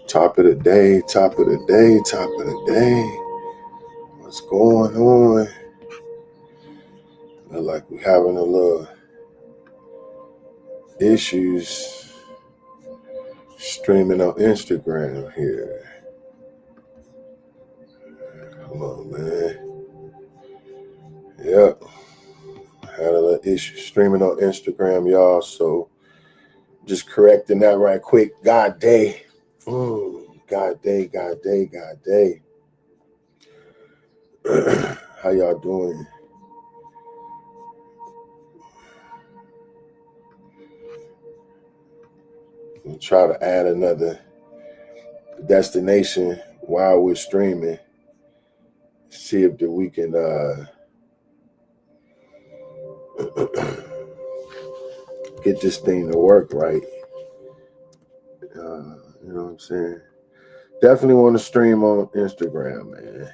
Top of the day, top of the day, top of the day. What's going on? Look like we're having a little issues streaming on Instagram here. Come on, man. Yep. Had a little issue streaming on Instagram, y'all. So just correcting that right quick. God day. God day, God day, God day. How y'all doing? We'll try to add another destination while we're streaming. See if we can get this thing to work right. You know what I'm saying? Definitely want to stream on Instagram, man.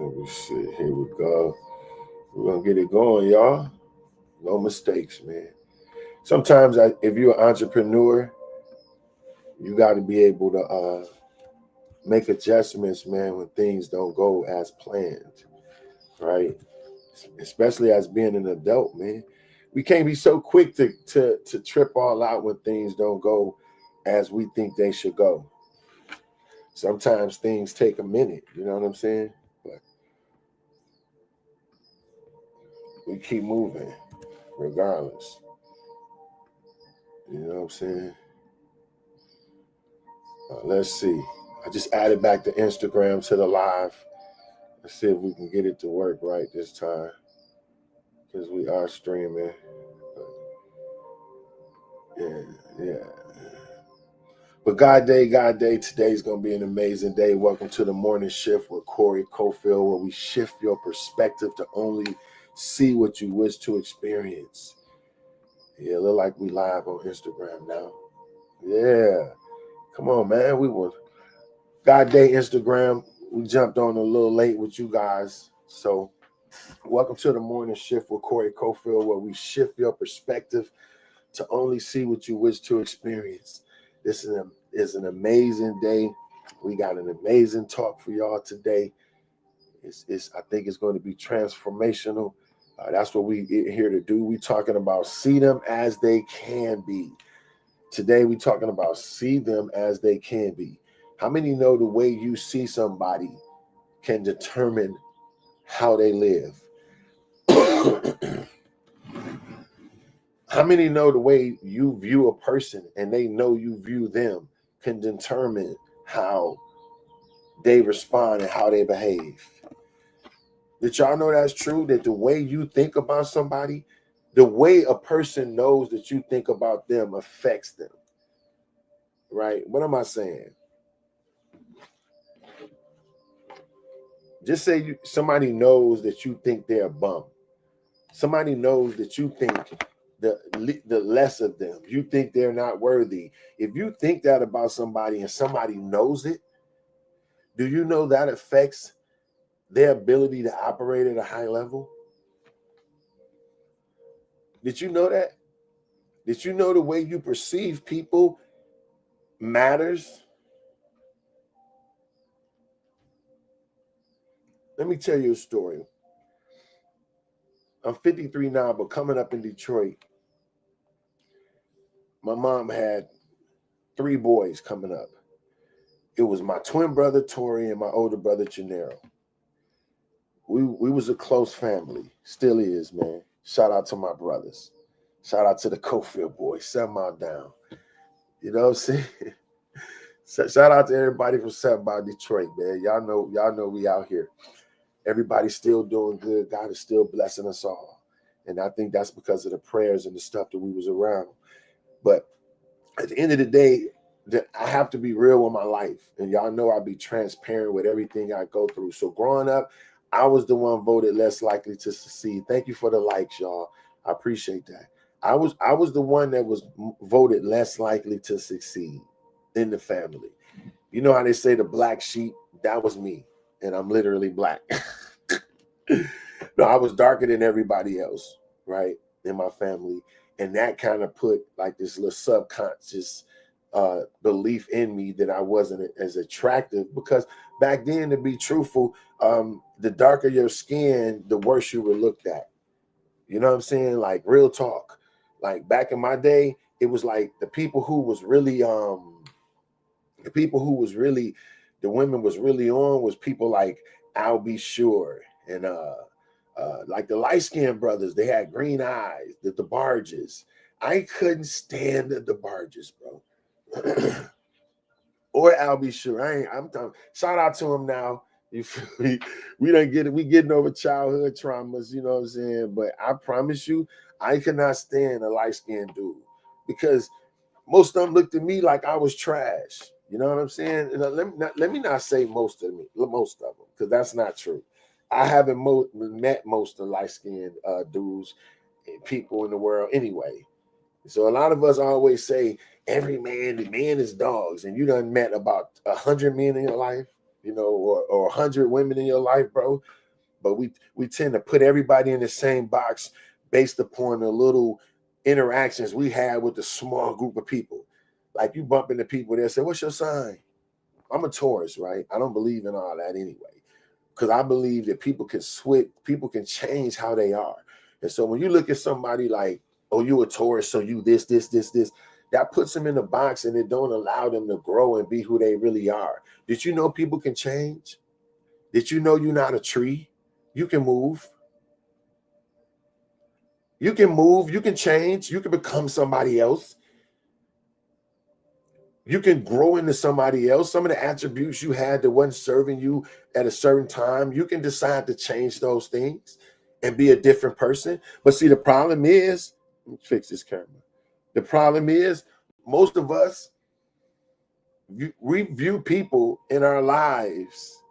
Let me see. Here we go. We're going to get it going, y'all. No mistakes, man. Sometimes if you're an entrepreneur, you got to be able to make adjustments, man, when things don't go as planned, right? Especially as being an adult, man. We can't be so quick to trip all out when things don't go as we think they should go. Sometimes things take a minute, you know what I'm saying? But we keep moving regardless. You know what I'm saying? Let's see. I just added back the Instagram to the live. Let's see if we can get it to work right this time. Because we are streaming. Yeah. But God day, today's going to be an amazing day. Welcome to the morning shift with Corey Cofield, where we shift your perspective to only see what you wish to experience. Yeah, look like we live on Instagram now. Yeah. Come on, man. We were God day Instagram. We jumped on a little late with you guys. So welcome to the morning shift with Corey Cofield, where we shift your perspective to only see what you wish to experience. This is an amazing day. We got an amazing talk for y'all today. I think it's going to be transformational. That's what we here to do. We talking about see them as they can be. Today we talking about see them as they can be. How many know the way you see somebody can determine how they live? How many know the way you view a person and they know you view them can determine how they respond and how they behave? Did y'all know that's true? That the way you think about somebody, the way a person knows that you think about them affects them. Right? What am I saying? Just say somebody knows that you think they're a bum. Somebody knows that you think the less of them. You think they're not worthy. If you think that about somebody and somebody knows it, do you know that affects their ability to operate at a high level? Did you know that? Did you know the way you perceive people matters? Let me tell you a story. I'm 53 now, but coming up in Detroit, my mom had 3 boys coming up. It was my twin brother Tori and my older brother Gennaro. We was a close family. Still is, man. Shout out to my brothers. Shout out to the Cofield boys. 7 Mile Down. You know what I'm saying? Shout out to everybody from 7 Mile Detroit, man. Y'all know we out here. Everybody's still doing good. God is still blessing us all. And I think that's because of the prayers and the stuff that we was around. But at the end of the day, I have to be real with my life. And y'all know I be transparent with everything I go through. So growing up, I was the one voted less likely to succeed. Thank you for the likes, y'all. I appreciate that. I was the one that was voted less likely to succeed in the family. You know how they say the black sheep? That was me. And I'm literally black. No, I was darker than everybody else, right, in my family. And that kind of put like this little subconscious belief in me that I wasn't as attractive, because back then, to be truthful, the darker your skin, the worse you were looked at. You know what I'm saying? Like real talk. Like back in my day, it was like the people who was really the women was really on was people like I'll Be Sure and like the light-skinned brothers. They had green eyes, the Barges. I couldn't stand the Barges, bro. Or I'll Be Sure. I'm talking. Shout out to him now. You feel me? We don't get it. We getting over childhood traumas, you know what I'm saying? But I promise you, I could not stand a light-skinned dude, because most of them looked at me like I was trash. You know what I'm saying? And let me not say most of them, because that's not true. I haven't met most of light-skinned dudes, people in the world anyway. So a lot of us always say every man is dogs, and you done met about 100 men in your life, you know, or 100 women in your life, bro. But we tend to put everybody in the same box based upon the little interactions we had with the small group of people. Like you bump into people there, say, "What's your sign?" I'm a Taurus, right? I don't believe in all that anyway, because I believe that people can switch, people can change how they are. And so when you look at somebody like, "Oh, you a Taurus, so you this, that puts them in a box, and it don't allow them to grow and be who they really are. Did you know people can change? Did you know you're not a tree? You can move. You can move. You can change. You can become somebody else. You can grow into somebody else. Some of the attributes you had that wasn't serving you at a certain time, you can decide to change those things and be a different person. But see, the problem is, let me fix this camera. The problem is, most of us, we view people in our lives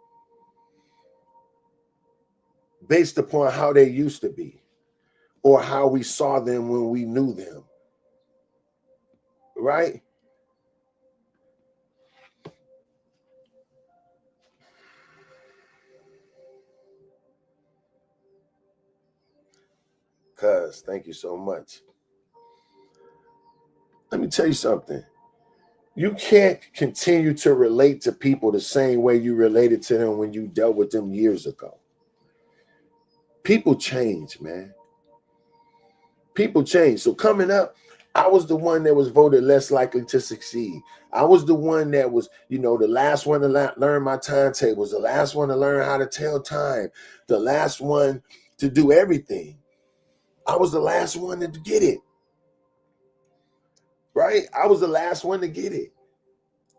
based upon how they used to be or how we saw them when we knew them, right? Cuz, thank you so much. Let me tell you something. You can't continue to relate to people the same way you related to them when you dealt with them years ago. People change, man. People change. So coming up, I was the one that was voted less likely to succeed. I was the one that was, the last one to learn my timetables, the last one to learn how to tell time, the last one to do everything. I was the last one to get it, right? I was the last one to get it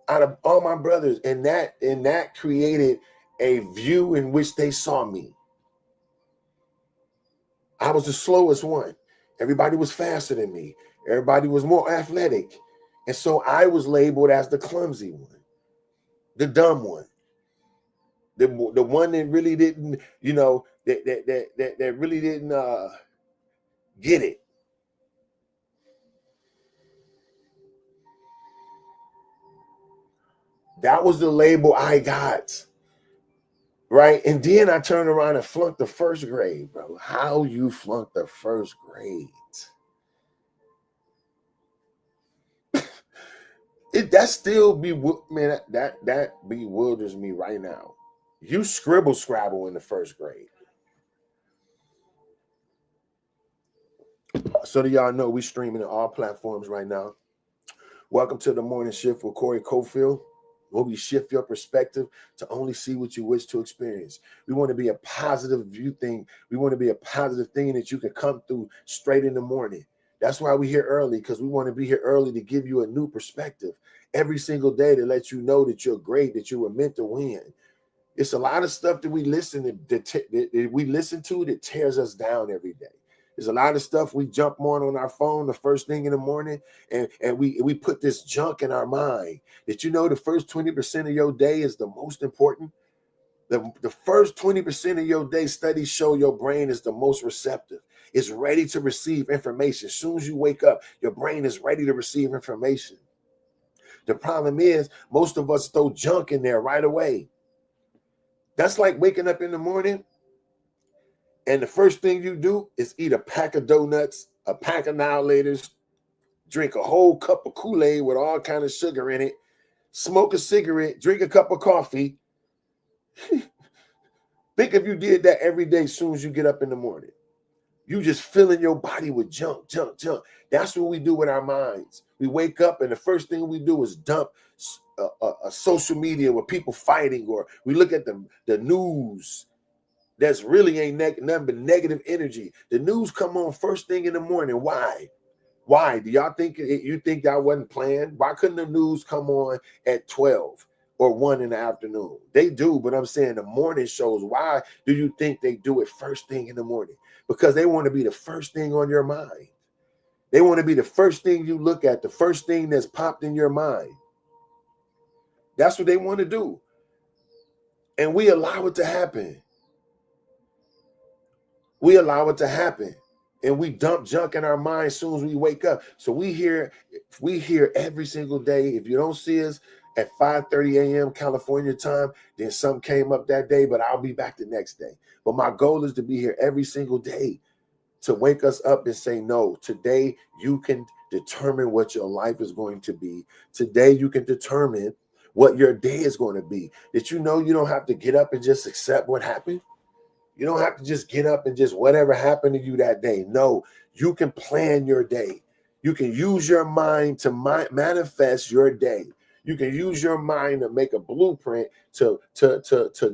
out of all my brothers, and that created a view in which they saw me. I was the slowest one. Everybody was faster than me. Everybody was more athletic. And so I was labeled as the clumsy one, the dumb one, the one that really didn't, that really didn't get it. That was the label I got. Right. And then I turned around and flunked the first grade, bro. How you flunked the first grade? That still be, man, that bewilders me right now. You scribble scrabble in the first grade. So that y'all know, we streaming on all platforms right now. Welcome to the morning shift with Corey Cofield. Where we shift your perspective to only see what you wish to experience. We want to be a positive view thing. We want to be a positive thing that you can come through straight in the morning. That's why we're here early, because we want to be here early to give you a new perspective every single day to let you know that you're great, that you were meant to win. It's a lot of stuff that we listen to that tears us down every day. There's a lot of stuff we jump on our phone the first thing in the morning, and we put this junk in our mind that the first 20% of your day is the most important. The first 20% of your day, studies show your brain is the most receptive. It's ready to receive information. As soon as you wake up, your brain is ready to receive information. The problem is most of us throw junk in there right away. That's like waking up in the morning and the first thing you do is eat a pack of donuts, a pack of Annihilators, drink a whole cup of Kool-Aid with all kind of sugar in it, smoke a cigarette, drink a cup of coffee. Think if you did that every day as soon as you get up in the morning. You just filling your body with junk. That's what we do with our minds. We wake up and the first thing we do is dump a social media with people fighting, or we look at the news. That's really ain't nothing but negative energy. The news come on first thing in the morning. Why? Do y'all think that wasn't planned? Why couldn't the news come on at 12 or 1 in the afternoon? They do, but I'm saying the morning shows. Why do you think they do it first thing in the morning? Because they want to be the first thing on your mind. They want to be the first thing you look at, the first thing that's popped in your mind. That's what they want to do. And we allow it to happen. We allow it to happen, and we dump junk in our mind as soon as we wake up. So we hear every single day. If you don't see us at 5:30 a.m. California time, then something came up that day, but I'll be back the next day. But my goal is to be here every single day to wake us up and say, no, today you can determine what your life is going to be. Today you can determine what your day is going to be. That you don't have to get up and just accept what happened. You don't have to just get up and just whatever happened to you that day. No, you can plan your day. You can use your mind to manifest your day. You can use your mind to make a blueprint to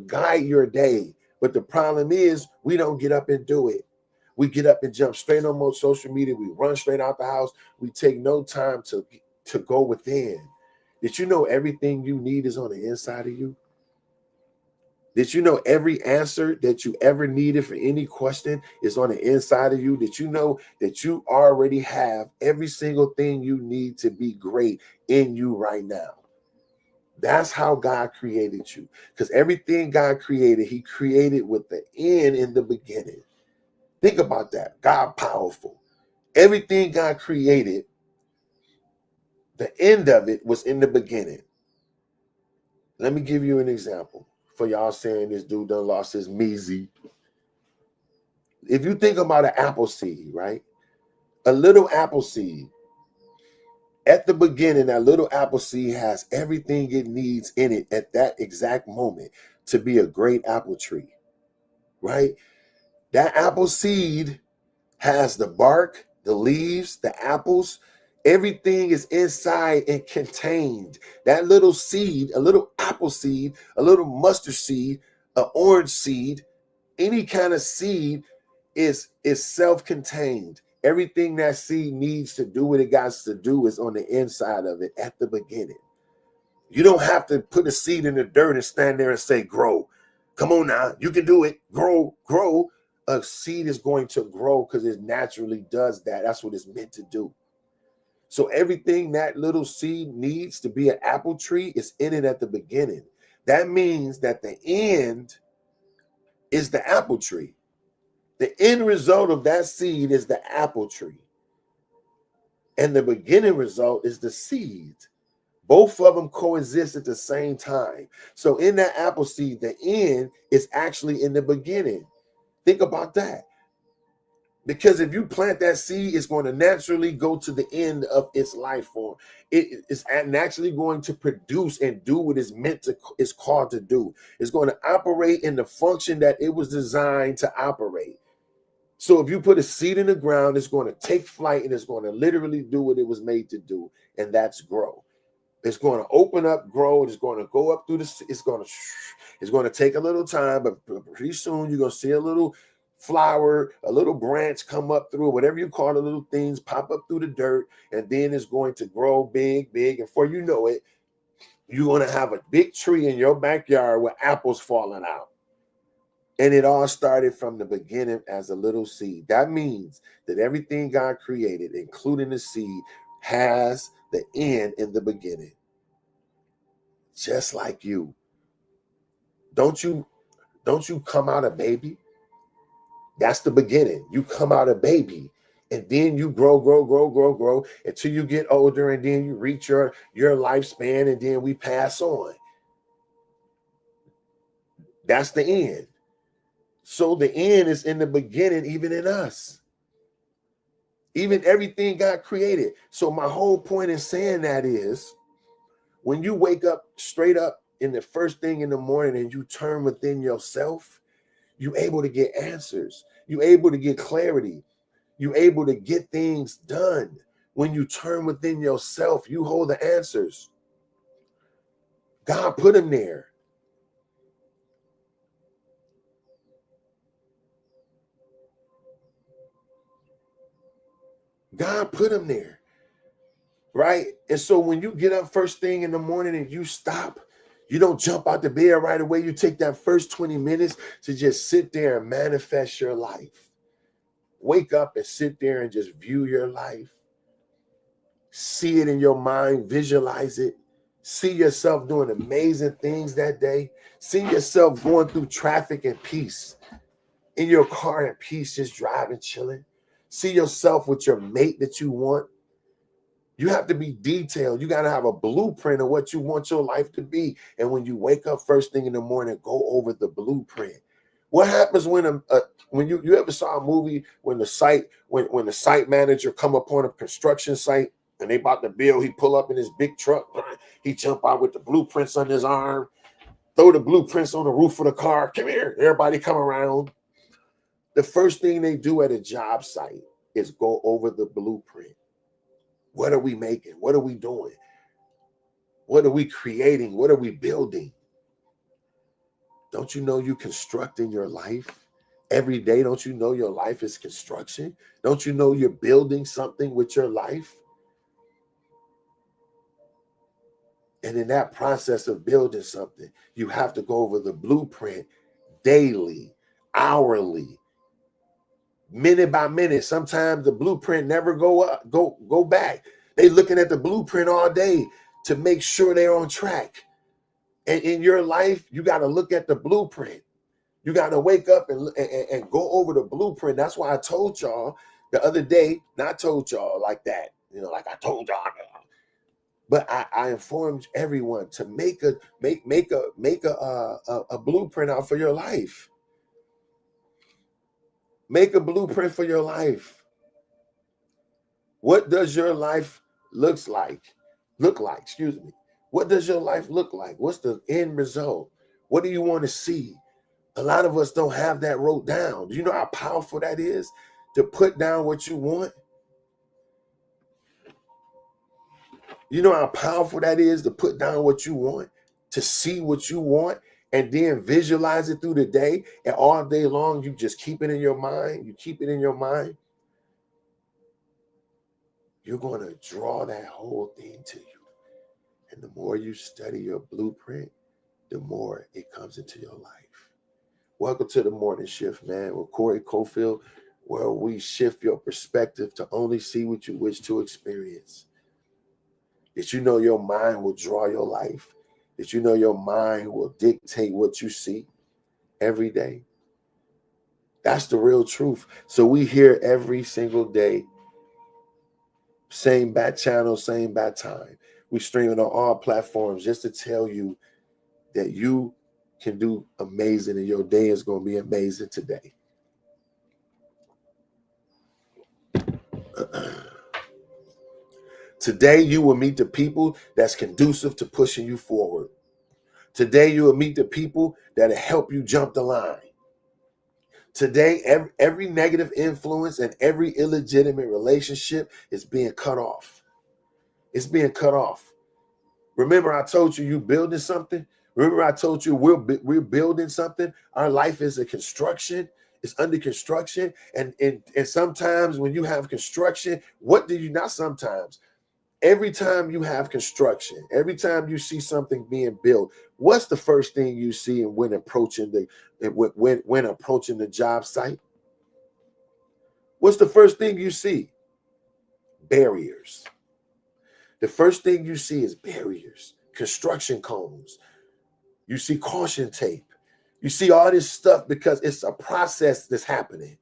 guide your day. But the problem is we don't get up and do it. We get up and jump straight on social media. We run straight out the house. We take no time to go within. Did you know everything you need is on the inside of you? Did you know every answer that you ever needed for any question is on the inside of you? Did you know that you already have every single thing you need to be great in you right now? That's how God created you. Because everything God created, he created with the end in the beginning. Think about that. God powerful. Everything God created, the end of it was in the beginning. Let me give you an example. For y'all saying this dude done lost his measy. If you think about an apple seed, right? A little apple seed. At the beginning, that little apple seed has everything it needs in it at that exact moment to be a great apple tree, right? That apple seed has the bark, the leaves, the apples. Everything is inside and contained. That little seed, a little apple seed, a little mustard seed, an orange seed, any kind of seed is self-contained. Everything that seed needs to do what it got to do is on the inside of it at the beginning. You don't have to put a seed in the dirt and stand there and say, grow. Come on now, you can do it. Grow. A seed is going to grow because it naturally does that. That's what it's meant to do. So everything that little seed needs to be an apple tree is in it at the beginning. That means that the end is the apple tree. The end result of that seed is the apple tree. And the beginning result is the seed. Both of them coexist at the same time. So in that apple seed, the end is actually in the beginning. Think about that. Because if you plant that seed, it's going to naturally go to the end of its life form. It is naturally going to produce and do what it's called to do. It's going to operate in the function that it was designed to operate. So if you put a seed in the ground, it's going to take flight and it's going to literally do what it was made to do, and that's grow. It's going to open up, grow. It's going to go up through the. It's going to take a little time, but pretty soon you're going to see a little flower, a little branch come up through, whatever you call the little things, pop up through the dirt, and then it's going to grow big, big, and before you know it, you're going to have a big tree in your backyard with apples falling out. And it all started from the beginning as a little seed. That means that everything God created, including the seed, has the end in the beginning. Just like you. Don't you come out a baby? That's the beginning. You come out a baby. And then you grow until you get older, and then you reach your lifespan, and then we pass on. That's the end. So the end is in the beginning, even in us. Even everything God created. So my whole point in saying that is, when you wake up straight up in the first thing in the morning and you turn within yourself, you're able to get answers. You're able to get clarity. You're able to get things done. When you turn within yourself, you hold the answers. God put them there. God put them there. Right? And so when you get up first thing in the morning and you stop, you don't jump out the bed right away. You take that first 20 minutes to just sit there and manifest your life. Wake up and sit there and just view your life. See it in your mind, visualize it. See yourself doing amazing things that day. See yourself going through traffic in peace. In your car in peace, just driving, chilling. See yourself with your mate that you want. You have to be detailed. You got to have a blueprint of what you want your life to be. And when you wake up first thing in the morning, go over the blueprint. What happens when when you ever saw a movie when the site manager come upon a construction site and they about to build, he pull up in his big truck, he jump out with the blueprints on his arm, throw the blueprints on the roof of the car. Come here, everybody come around. The first thing they do at a job site is go over the blueprint. What are we making? What are we doing? What are we creating? What are we building? Don't you know you constructing your life every day? Don't you know your life is construction? Don't you know you're building something with your life? And in that process of building something, you have to go over the blueprint daily, hourly, minute by minute. Sometimes the blueprint never go back. They looking at the blueprint all day to make sure they're on track. And in your life, you got to look at the blueprint. You got to wake up and go over the blueprint. That's why I told y'all the other day, not told y'all like that, like I told y'all, but I informed everyone to make a blueprint out for your life. Make a blueprint for your life. What does your life look like? Excuse me. What does your life look like? What's the end result? What do you want to see? A lot of us don't have that wrote down. Do you know how powerful that is to put down what you want? You know how powerful that is to put down what you want, to see what you want, and then visualize it through the day. And all day long, you just keep it in your mind. You keep it in your mind. You're going to draw that whole thing to you. And the more you study your blueprint, the more it comes into your life. Welcome to the Morning Shift, man, with Corey Cofield, where we shift your perspective to only see what you wish to experience. Did you know your mind will draw your life? Did you know your mind will dictate what you see every day? That's the real truth. So we hear every single day, same bat channel, same bat time. We stream it on all platforms just to tell you that you can do amazing and your day is going to be amazing today. Today, you will meet the people that's conducive to pushing you forward. Today, you will meet the people that'll help you jump the line. Today, every negative influence and every illegitimate relationship is being cut off. It's being cut off. Remember I told you building something? Remember I told you we're building something? Our life is a construction. It's under construction. And sometimes when you have construction, what do you, not sometimes, every time you have construction, every time you see something being built, what's the first thing you see when approaching when approaching the job site? What's the first thing you see? Barriers. The first thing you see is barriers, construction cones. You see caution tape. You see all this stuff because it's a process that's happening.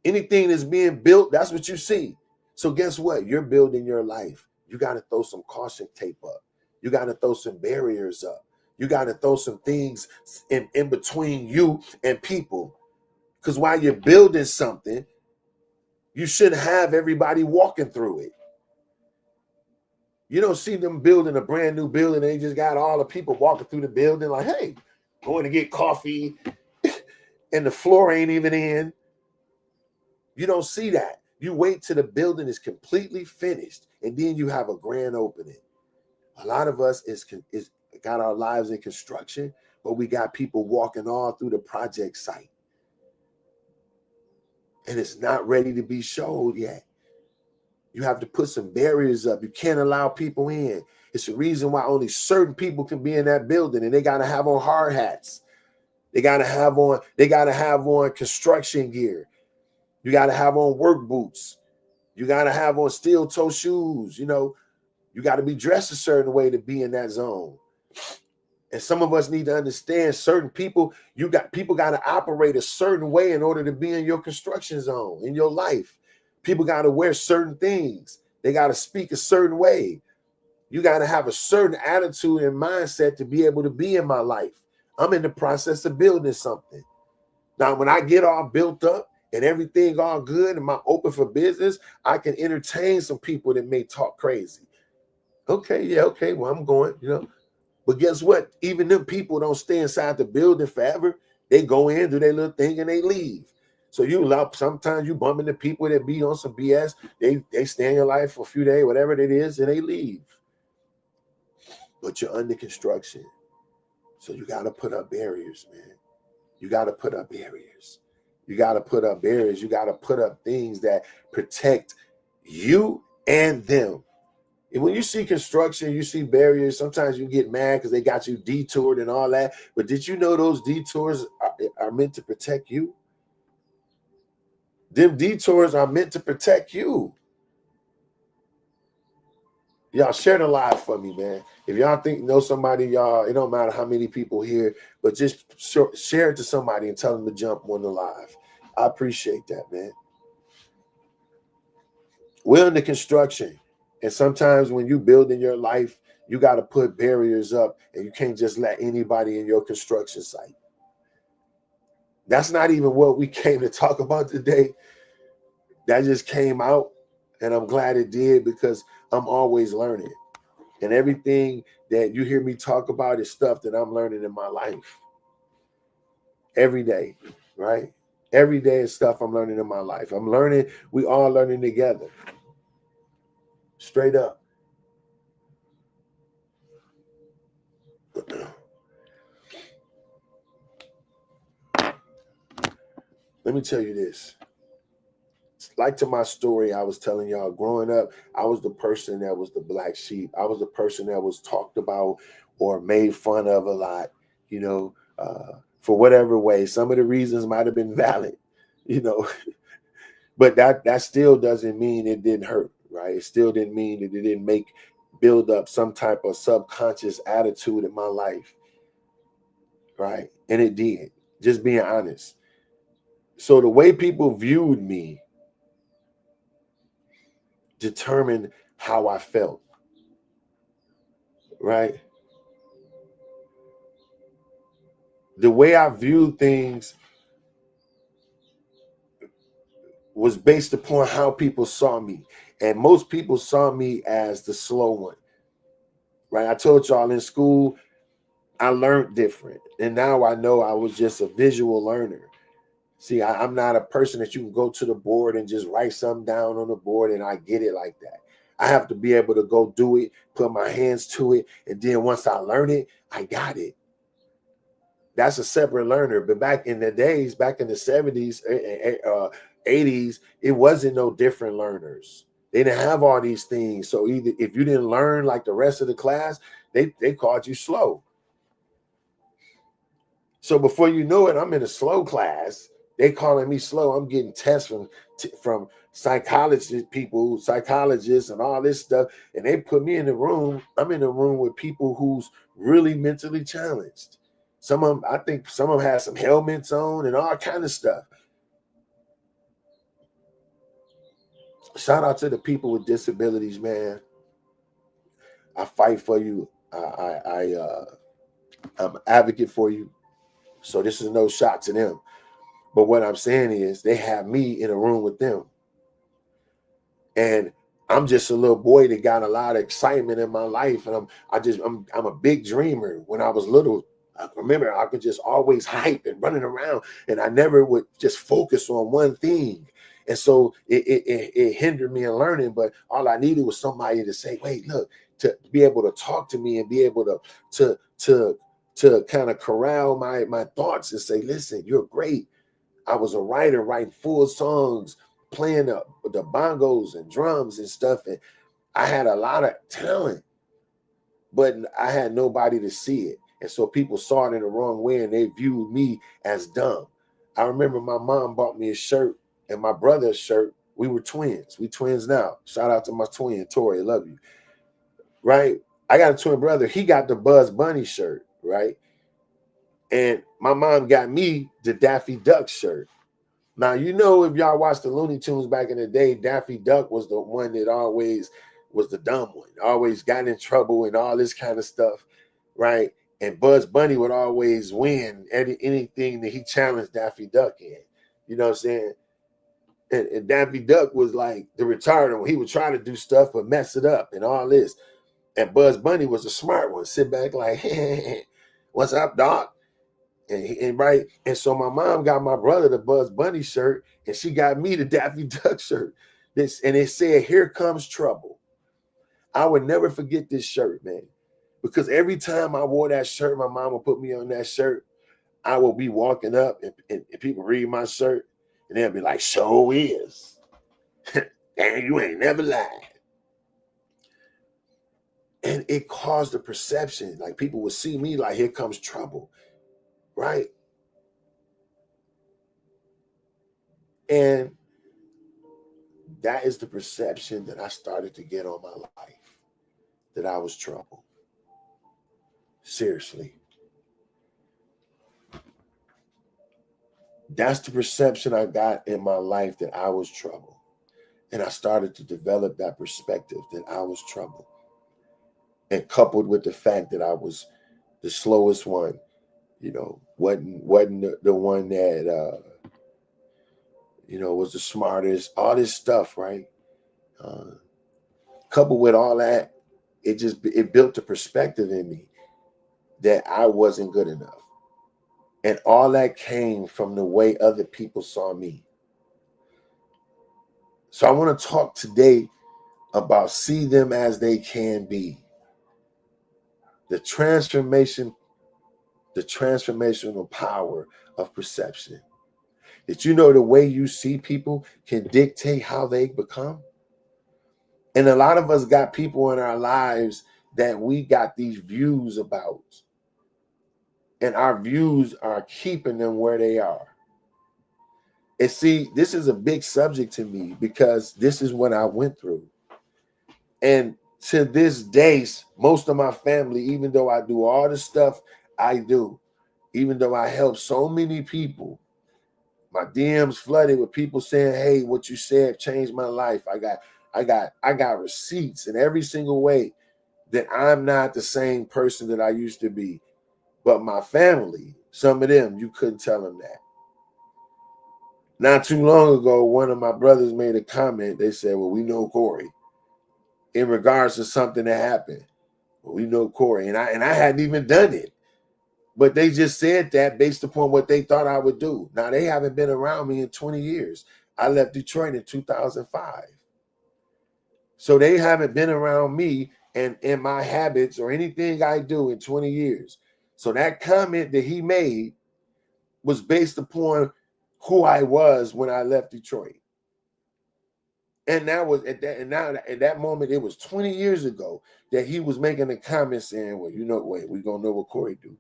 Anything that's being built, that's what you see. So guess what? You're building your life. You got to throw some caution tape up. You got to throw some barriers up. You got to throw some things in between you and people. Because while you're building something, you shouldn't have everybody walking through it. You don't see them building a brand new building. They just got all the people walking through the building like, hey, going to get coffee and the floor ain't even in. You don't see that. You wait till the building is completely finished and then you have a grand opening. A lot of us is got our lives in construction, but we got people walking all through the project site. And it's not ready to be showed yet. You have to put some barriers up. You can't allow people in. It's the reason why only certain people can be in that building, and they got to have on hard hats. They got to have on construction gear. You got to have on work boots. You got to have on steel toe shoes. You know, you got to be dressed a certain way to be in that zone. And some of us need to understand certain people, people got to operate a certain way in order to be in your construction zone, in your life. People got to wear certain things. They got to speak a certain way. You got to have a certain attitude and mindset to be able to be in my life. I'm in the process of building something. Now, when I get all built up and everything all good and I'm open for business, I can entertain some people that may talk crazy. Okay, yeah, okay, well, I'm going, you know. But guess what? Even them people don't stay inside the building forever. They go in, do their little thing, and they leave. So sometimes you bump into people that be on some BS. They stay in your life for a few days, whatever it is, and they leave. But you're under construction. So you got to put up barriers, man. You got to put up barriers. You got to put up barriers. You got to put up things that protect you and them. And when you see construction, you see barriers, sometimes you get mad because they got you detoured and all that. But did you know those detours are meant to protect you? Them detours are meant to protect you. Y'all share the live for me, man. If y'all know somebody, y'all, it don't matter how many people here, but just share it to somebody and tell them to jump on the live. I appreciate that, man. We're in the construction. And sometimes when you build in your life, you got to put barriers up and you can't just let anybody in your construction site. That's not even what we came to talk about today. That just came out and I'm glad it did because I'm always learning. And everything that you hear me talk about is stuff that I'm learning in my life. Every day, right? Every day is stuff I'm learning in my life. I'm learning, we all learning together. Straight up. Let me tell you this. Like to my story I was telling y'all, growing up, I was the person that was the black sheep. I was the person that was talked about or made fun of a lot, you know, for whatever way. Some of the reasons might have been valid, you know, but that still doesn't mean it didn't hurt, right? It still didn't mean that it didn't build up some type of subconscious attitude in my life, right? And it did, just being honest. So the way people viewed me determined how I felt, right? The way I viewed things was based upon how people saw me. And most people saw me as the slow one, right? I told y'all in school, I learned different. And now I know I was just a visual learner. See, I'm not a person that you can go to the board and just write something down on the board and I get it like that. I have to be able to go do it, put my hands to it, and then once I learn it, I got it. That's a separate learner. But back in the days, back in the 70s, 80s, it wasn't no different learners. They didn't have all these things. So either if you didn't learn like the rest of the class, they called you slow. So before you know it, I'm in a slow class. They calling me slow. I'm getting tests from psychologists, and all this stuff. And they put me in the room. I'm in a room with people who's really mentally challenged. Some of them, I think some of them have some helmets on and all kind of stuff. Shout out to the people with disabilities, man. I fight for you. I'm an advocate for you. So this is no shot to them. But what I'm saying is they have me in a room with them. And I'm just a little boy that got a lot of excitement in my life. And I'm a big dreamer. When I was little, I remember I could just always hype and running around, and I never would just focus on one thing. And so it hindered me in learning. But all I needed was somebody to say, wait, look, to be able to talk to me and be able to kind of corral my thoughts and say, listen, you're great. I was a writer writing full songs, playing the bongos and drums and stuff. And I had a lot of talent, but I had nobody to see it. And so people saw it in the wrong way and they viewed me as dumb. I remember my mom bought me a shirt and my brother a shirt. We were twins. We twins now. Shout out to my twin, Tori. I love you. Right? I got a twin brother. He got the Bugs Bunny shirt, right? And my mom got me the Daffy Duck shirt. Now, you know, if y'all watched the Looney Tunes back in the day, Daffy Duck was the one that always was the dumb one, always got in trouble and all this kind of stuff, right? And Bugs Bunny would always win anything that he challenged Daffy Duck in. You know what I'm saying? And Daffy Duck was like the retarded one. He would try to do stuff but mess it up and all this. And Bugs Bunny was the smart one. Sit back like, hey, what's up, Doc? And right, and so my mom got my brother the Bugs Bunny shirt, and she got me the Daffy Duck shirt. And it said, "Here comes trouble." I would never forget this shirt, man, because every time I wore that shirt, my mom would put me on that shirt. I will be walking up, and people read my shirt, and they'll be like, "So is, and you ain't never lied." And it caused a perception, like people would see me like, "Here comes trouble," right? And that is the perception that I started to get on my life, that I was trouble. Seriously. That's the perception I got in my life, that I was trouble. And I started to develop that perspective that I was trouble. And coupled with the fact that I was the slowest one, you know, wasn't the one that was the smartest, all this stuff, right? Coupled with all that, it built a perspective in me that I wasn't good enough. And all that came from the way other people saw me. So I want to talk today about see them as they can be. The transformational power of perception. Did you know the way you see people can dictate how they become? And a lot of us got people in our lives that we got these views about. And our views are keeping them where they are. And see, this is a big subject to me because this is what I went through. And to this day, most of my family, even though I do all the stuff I do, even though I help so many people, my DMs flooded with people saying, "Hey, what you said changed my life. I got receipts in every single way that I'm not the same person that I used to be." But my family, some of them, you couldn't tell them that. Not too long ago, one of my brothers made a comment. They said, "Well, we know Corey," in regards to something that happened. "Well, we know Corey," and I hadn't even done it. But they just said that based upon what they thought I would do. Now, they haven't been around me in 20 years. I left Detroit in 2005. So they haven't been around me and my habits or anything I do in 20 years. So that comment that he made was based upon who I was when I left Detroit. And that was at that moment, it was 20 years ago that he was making a comment saying, well, wait, we're gonna know what Corey do.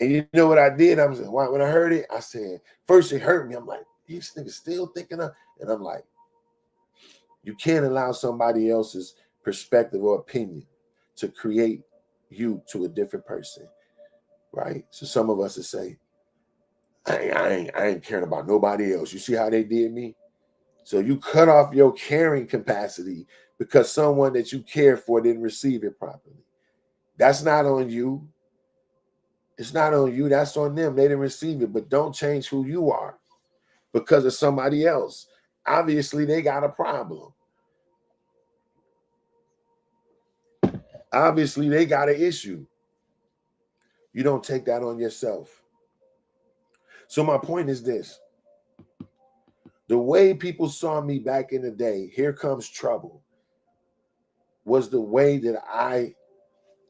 And you know what I did? I was like, when I heard it, I said, first it hurt me. I'm like, these niggas still thinking of, and I'm like, you can't allow somebody else's perspective or opinion to create you to a different person, right? So some of us would say, I ain't caring about nobody else. You see how they did me? So you cut off your caring capacity because someone that you care for didn't receive it properly. That's not on you. It's not on you. That's on them. They didn't receive it. But don't change who you are because of somebody else. Obviously, they got a problem. Obviously, they got an issue. You don't take that on yourself. So my point is this. The way people saw me back in the day, here comes trouble, was the way that I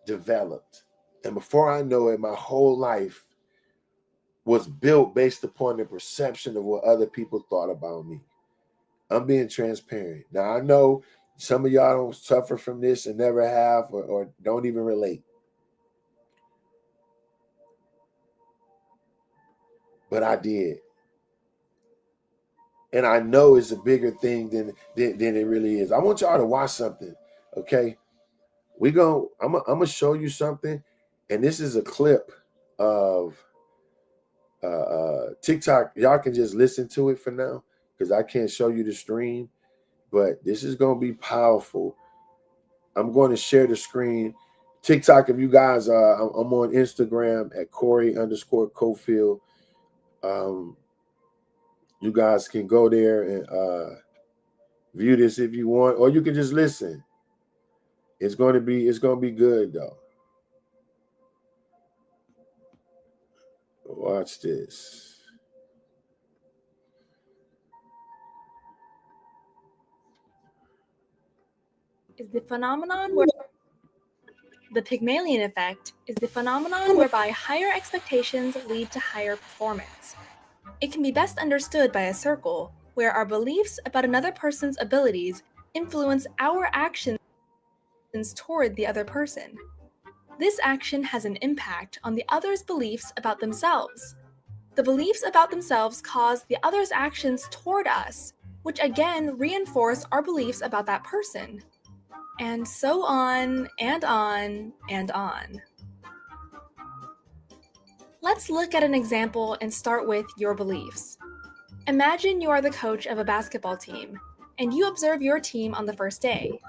developed. And before I know it, my whole life was built based upon the perception of what other people thought about me. I'm being transparent. Now, I know some of y'all don't suffer from this and never have or don't even relate. But I did. And I know it's a bigger thing than it really is. I want y'all to watch something, okay? I'm gonna show you something, and this is a clip of TikTok. Y'all can just listen to it for now because I can't show you the stream, but this is gonna be powerful. I'm going to share the screen. TikTok, if you guys I'm on Instagram at Corey_Cofield. You guys can go there and view this if you want, or you can just listen. It's gonna be good though. Watch this. Is the phenomenon where the Pygmalion effect is the phenomenon whereby higher expectations lead to higher performance. It can be best understood by a circle where our beliefs about another person's abilities influence our actions toward the other person. This action has an impact on the other's beliefs about themselves. The beliefs about themselves cause the other's actions toward us, which again reinforce our beliefs about that person. And so on and on and on. Let's look at an example and start with your beliefs. Imagine you are the coach of a basketball team, and you observe your team on the first day.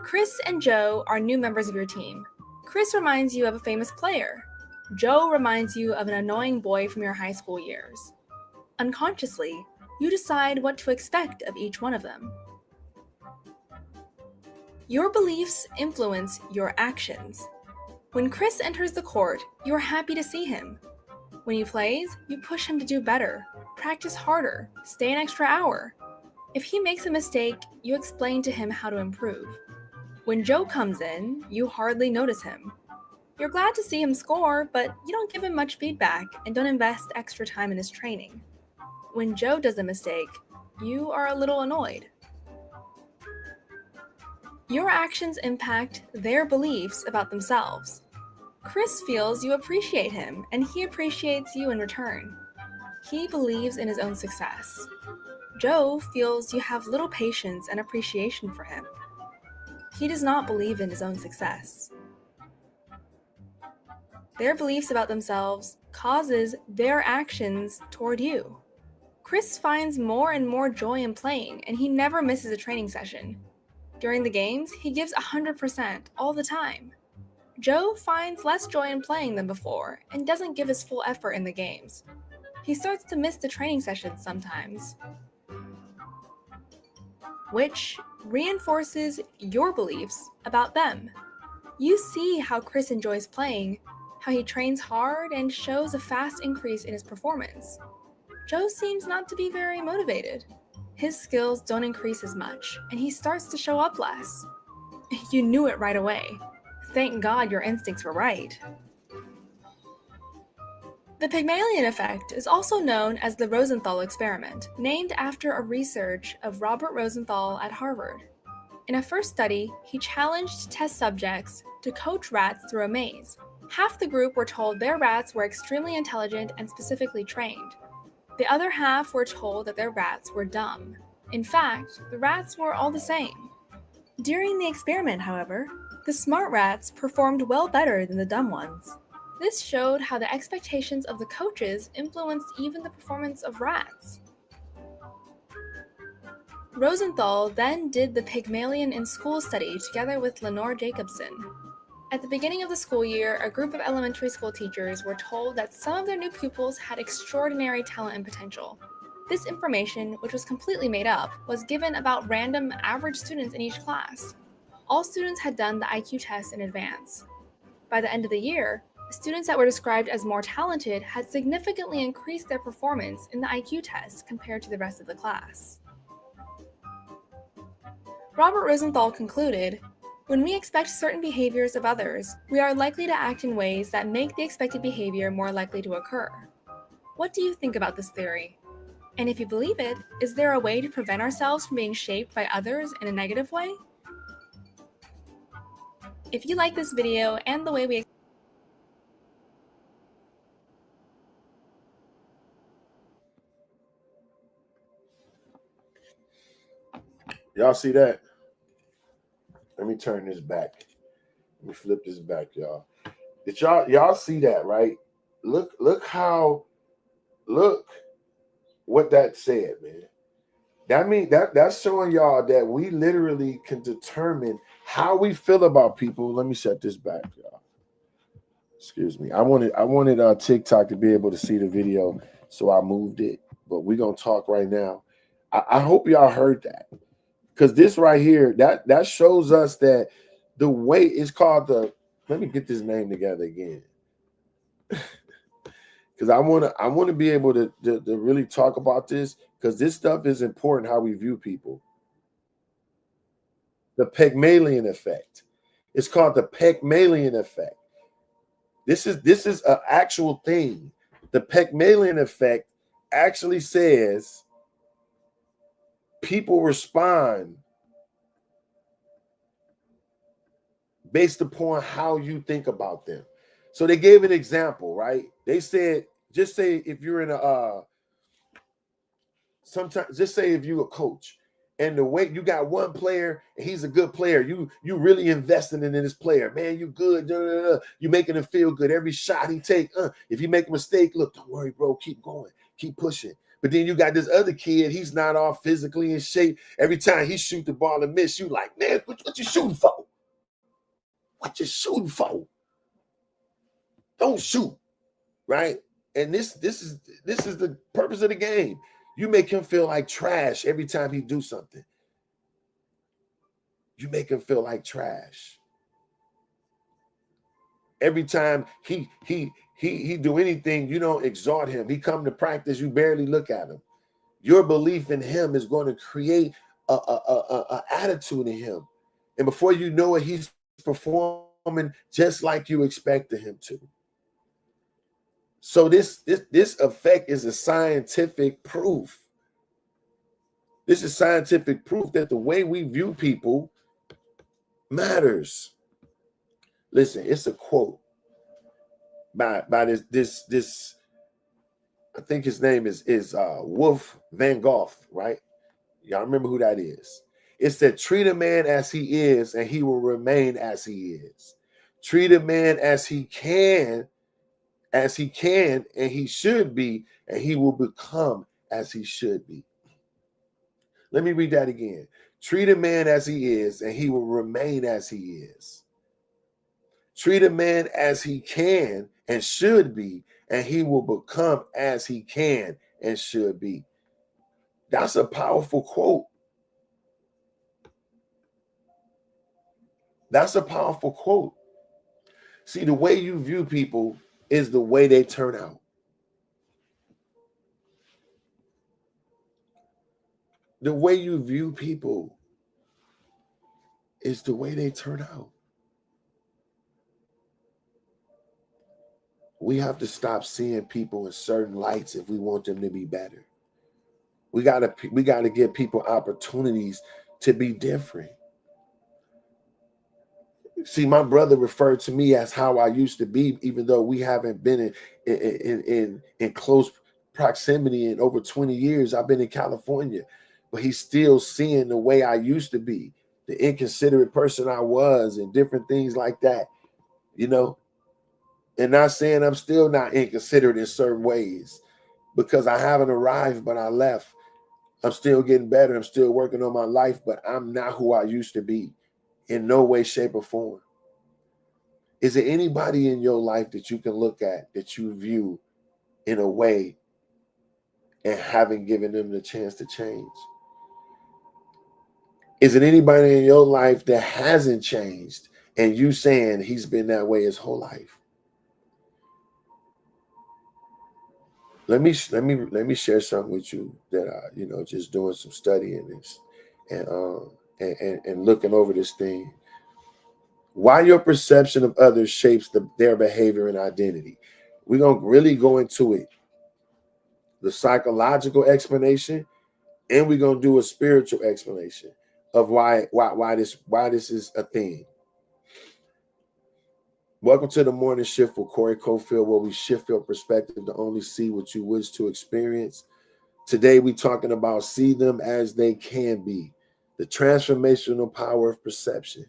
Chris and Joe are new members of your team. Chris reminds you of a famous player. Joe reminds you of an annoying boy from your high school years. Unconsciously, you decide what to expect of each one of them. Your beliefs influence your actions. When Chris enters the court, you are happy to see him. When he plays, you push him to do better, practice harder, stay an extra hour. If he makes a mistake, you explain to him how to improve. When Joe comes in, you hardly notice him. You're glad to see him score, but you don't give him much feedback and don't invest extra time in his training. When Joe does a mistake, you are a little annoyed. Your actions impact their beliefs about themselves. Chris feels you appreciate him, and he appreciates you in return. He believes in his own success. Joe feels you have little patience and appreciation for him. He does not believe in his own success. Their beliefs about themselves causes their actions toward you. Chris finds more and more joy in playing, and he never misses a training session. During the games, he gives 100% all the time. Joe finds less joy in playing than before and doesn't give his full effort in the games. He starts to miss the training sessions sometimes, which reinforces your beliefs about them. You see how Chris enjoys playing, how he trains hard and shows a fast increase in his performance. Joe seems not to be very motivated. His skills don't increase as much, and he starts to show up less. You knew it right away. Thank God your instincts were right. The Pygmalion effect is also known as the Rosenthal experiment, named after a research of Robert Rosenthal at Harvard. In a first study, he challenged test subjects to coach rats through a maze. Half the group were told their rats were extremely intelligent and specifically trained. The other half were told that their rats were dumb. In fact, the rats were all the same. During the experiment, however, the smart rats performed well better than the dumb ones. This showed how the expectations of the coaches influenced even the performance of rats. Rosenthal then did the Pygmalion in School study together with Lenore Jacobson. At the beginning of the school year, a group of elementary school teachers were told that some of their new pupils had extraordinary talent and potential. This information, which was completely made up, was given about random average students in each class. All students had done the IQ test in advance. By the end of the year, the students that were described as more talented had significantly increased their performance in the IQ test compared to the rest of the class. Robert Rosenthal concluded, "When we expect certain behaviors of others, we are likely to act in ways that make the expected behavior more likely to occur." What do you think about this theory? And if you believe it, is there a way to prevent ourselves from being shaped by others in a negative way? If you like this video and the way we Y'all see that? Let me turn this back. Let me flip this back, y'all. Did y'all see that, right? Look what that said, man. That mean that's showing y'all that we literally can determine how we feel about people. Let me set this back, y'all. Excuse me. I wanted TikTok to be able to see the video, so I moved it. But we're gonna talk right now. I hope y'all heard that. Because this right here, that shows us that the way it's called the, let me get this name together again. Because I want to be able to really talk about this, because this stuff is important, how we view people. The Pygmalion effect. It's called the Pygmalion effect. This is an actual thing. The Pygmalion effect actually says people respond based upon how you think about them. So they gave an example, right? They said, just say if you're in a sometimes just say if you're a coach and the way you got one player and he's a good player, you really investing in this player, man, you good, you making him feel good every shot he take. If you make a mistake, look, don't worry, bro, keep going, keep pushing. But then you got this other kid, he's not all physically in shape. Every time he shoot the ball and miss, you like, man, what you shooting for? What you shooting for? Don't shoot, right? And this is the purpose of the game. You make him feel like trash every time he do something. You make him feel like trash. Every time he do anything, you don't exhort him. He come to practice, you barely look at him. Your belief in him is going to create a attitude in him. And before you know it, he's performing just like you expected him to. So this effect is a scientific proof. This is scientific proof that the way we view people matters. Listen, it's a quote by this. I think his name is Wolf Van Gogh, right? Y'all remember who that is? It said, "Treat a man as he is, and he will remain as he is. Treat a man as he can, and he should be, and he will become as he should be." Let me read that again. Treat a man as he is, and he will remain as he is. Treat a man as he can and should be, and he will become as he can and should be. That's a powerful quote. That's a powerful quote. See, the way you view people is the way they turn out. The way you view people is the way they turn out. We have to stop seeing people in certain lights if we want them to be better. We gotta give people opportunities to be different. See, my brother referred to me as how I used to be, even though we haven't been in close proximity in over 20 years. I've been in California, but he's still seeing the way I used to be, the inconsiderate person I was, and different things like that, you know. And not saying I'm still not inconsiderate in certain ways, because I haven't arrived, but I left. I'm still getting better. I'm still working on my life, but I'm not who I used to be in no way, shape, or form. Is there anybody in your life that you can look at that you view in a way and haven't given them the chance to change? Is it anybody in your life that hasn't changed and you saying he's been that way his whole life? Let me share something with you that I, just doing some studying this and looking over this thing. Why your perception of others shapes their behavior and identity. We're gonna really go into it. The psychological explanation, and we're gonna do a spiritual explanation of why this is a thing. Welcome to the morning shift with Corey Cofield, where we shift your perspective to only see what you wish to experience. Today, we're talking about see them as they can be, the transformational power of perception.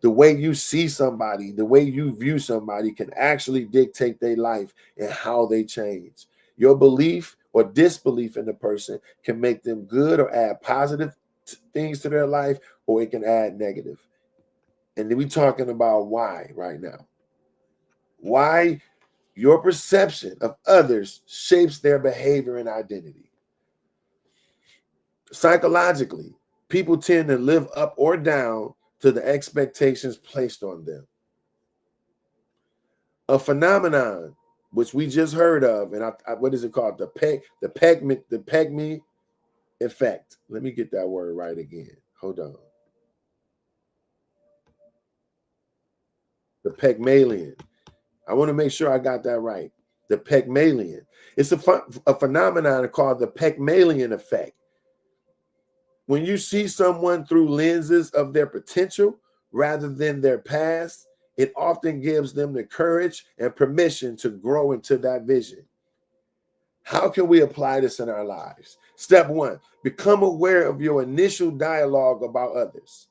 The way you see somebody, the way you view somebody can actually dictate their life and how they change. Your belief or disbelief in the person can make them good or add positive things to their life, or it can add negative. And then we're talking about why right now. Why your perception of others shapes their behavior and identity. Psychologically, people tend to live up or down to the expectations placed on them. A phenomenon which we just heard of, and what is it called? The Pygmy effect. Let me get that word right again. Hold on. The Pygmalion. I want to make sure I got that right. The Pygmalion. It's a phenomenon called the Pygmalion effect. When you see someone through lenses of their potential rather than their past, it often gives them the courage and permission to grow into that vision. How can we apply this in our lives? Step one, become aware of your initial dialogue about others.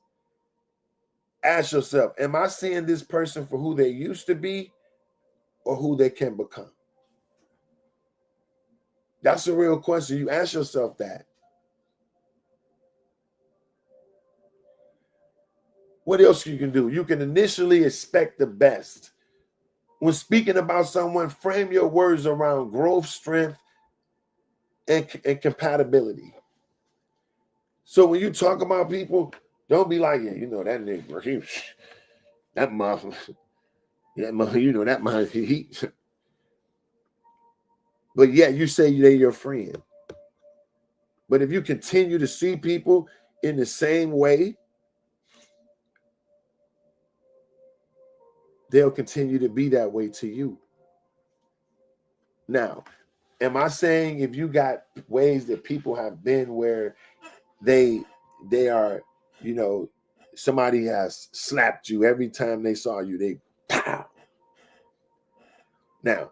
Ask yourself, am I seeing this person for who they used to be or who they can become? That's a real question. You ask yourself that. What else you can do? You can initially expect the best. When speaking about someone, frame your words around growth, strength, and compatibility. So when you talk about people, don't be like, yeah, that nigga, that motherfucker, that motherfucker, he. But yeah, you say they're your friend. But if you continue to see people in the same way, they'll continue to be that way to you. Now, am I saying if you got ways that people have been where they are, somebody has slapped you every time they saw you, they pow. Now,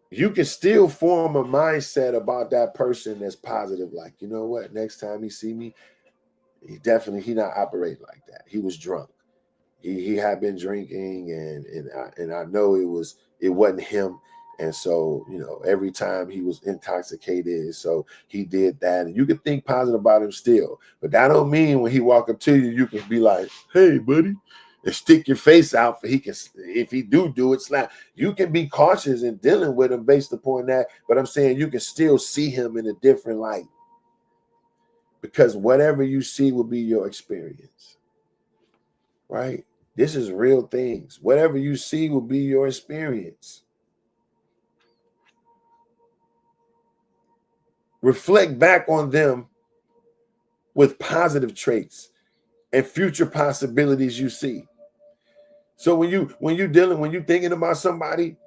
you can still form a mindset about that person that's positive. Like, you know what? Next time he see me, he not operating like that. He was drunk. He had been drinking, and I know it wasn't him. And so, every time he was intoxicated, so he did that. And you can think positive about him still. But that don't mean when he walk up to you, you can be like, hey, buddy, and stick your face out for if he do it, slap. You can be cautious in dealing with him based upon that. But I'm saying you can still see him in a different light. Because whatever you see will be your experience. Right? This is real things. Whatever you see will be your experience. Reflect back on them with positive traits and future possibilities you see. So when you're thinking about somebody,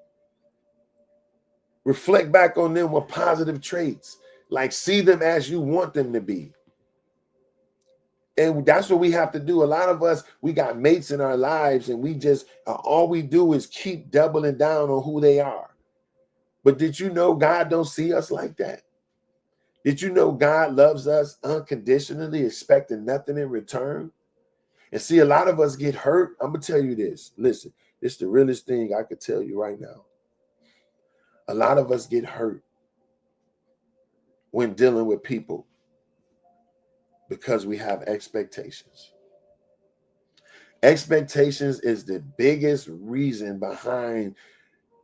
reflect back on them with positive traits. Like, see them as you want them to be. And that's what we have to do. A lot of us, we got mates in our lives, and we just, all we do is keep doubling down on who they are. But did you know God don't see us like that? Did you know God loves us unconditionally, expecting nothing in return? And see, a lot of us get hurt. I'm going to tell you this. Listen, it's the realest thing I could tell you right now. A lot of us get hurt when dealing with people because we have expectations. Expectations is the biggest reason behind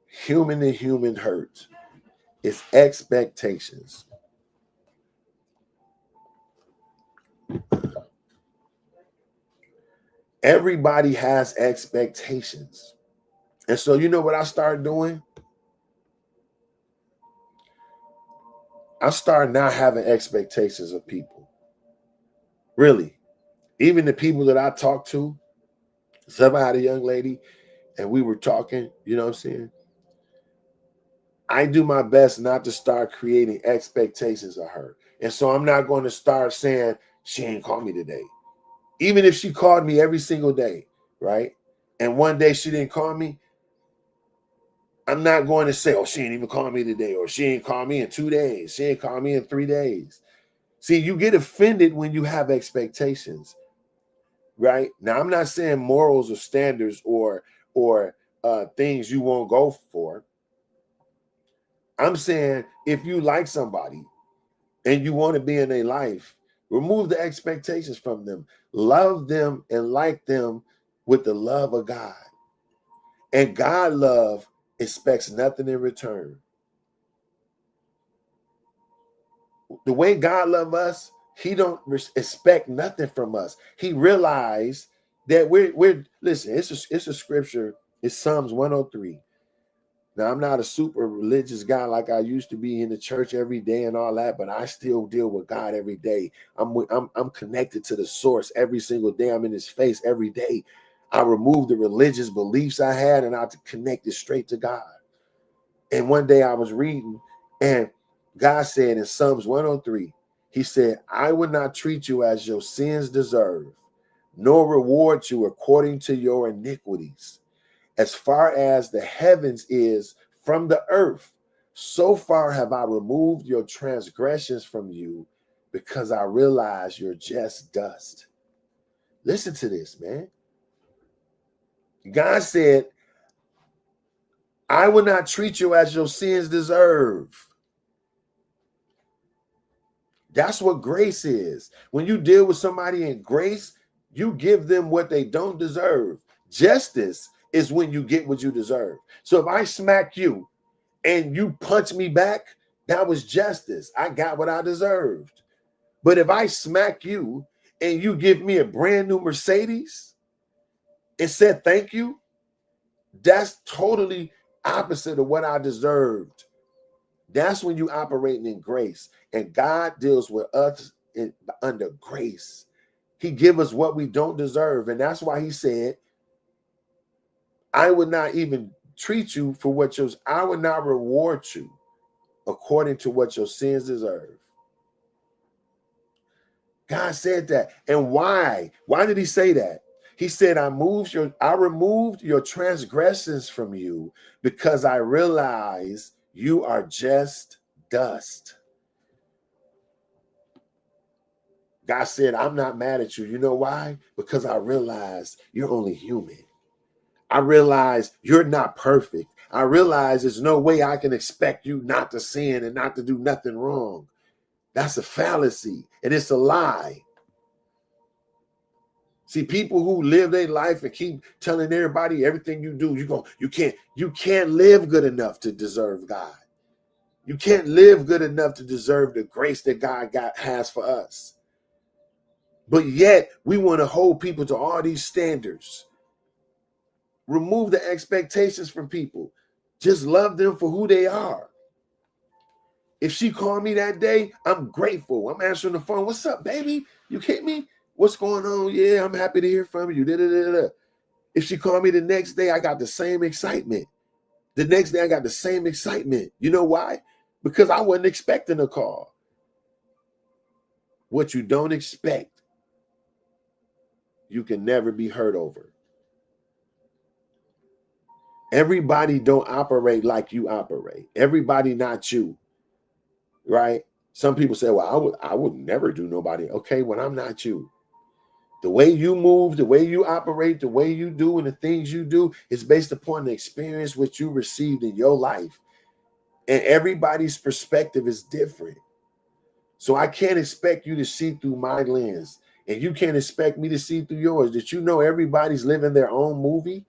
human to human hurt. It's expectations. Everybody has expectations. And so, you know what I started doing? I started not having expectations of people. Really. Even the people that I talk to. So I had a young lady and we were talking, you know what I'm saying? I do my best not to start creating expectations of her. And so I'm not going to start saying, she ain't called me today. Even if she called me every single day, right? And one day she didn't call me, I'm not going to say, oh, she ain't even called me today, or she ain't called me in 2 days. She ain't called me in 3 days. See, you get offended when you have expectations, right? Now, I'm not saying morals or standards or things you won't go for. I'm saying if you like somebody and you want to be in their life, remove the expectations from them. Love them and like them with the love of God. And God love expects nothing in return. The way God loves us, he don't expect nothing from us. He realized that we're listen, it's a scripture. It's Psalms 103. Now, I'm not a super religious guy like I used to be in the church every day and all that, but I still deal with God every day. I'm connected to the source every single day. I'm in his face every day. I removed the religious beliefs I had and I connected straight to God. And one day I was reading and God said in Psalms 103, he said, I would not treat you as your sins deserve, nor reward you according to your iniquities. As far as the heavens is from the earth, so far have I removed your transgressions from you, because I realize you're just dust. Listen to this, man. God said, I will not treat you as your sins deserve. That's what grace is. When you deal with somebody in grace, you give them what they don't deserve. Justice is when you get what you deserve. So if I smack you and you punch me back, that was justice. I got what I deserved. But if I smack you and you give me a brand new Mercedes and said thank you, that's totally opposite of what I deserved. That's when you operating in grace. And God deals with us under grace. He gives us what we don't deserve. And that's why he said, I would not even treat you for what I would not reward you according to what your sins deserve. God said that. And why? Why did he say that? He said, I removed your transgressions from you because I realize you are just dust. God said, I'm not mad at you. You know why? Because I realize you're only human. I realize you're not perfect. I realize there's no way I can expect you not to sin and not to do nothing wrong. That's a fallacy and it's a lie. See, people who live their life and keep telling everybody everything you do, you can't live good enough to deserve God. You can't live good enough to deserve the grace that God has for us. But yet we want to hold people to all these standards. Remove the expectations from people. Just love them for who they are. If she called me that day, I'm grateful. I'm answering the phone. What's up, baby? You hit me? What's going on? Yeah, I'm happy to hear from you. Da-da-da-da. If she called me the next day, I got the same excitement. The next day, I got the same excitement. You know why? Because I wasn't expecting a call. What you don't expect, you can never be hurt over. Everybody don't operate like you operate. Everybody not you, right? Some people say, well, I would never do nobody. Okay, when I'm not you. The way you move, the way you operate, the way you do, and the things you do is based upon the experience which you received in your life. And everybody's perspective is different. So I can't expect you to see through my lens, and you can't expect me to see through yours. Did you know everybody's living their own movie?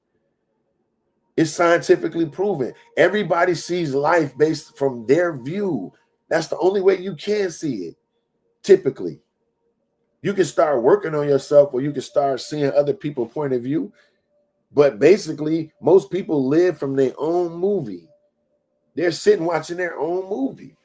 It's scientifically proven. Everybody sees life based from their view. That's the only way you can see it, typically. You can start working on yourself, or you can start seeing other people's point of view. But basically, most people live from their own movie. They're sitting watching their own movie.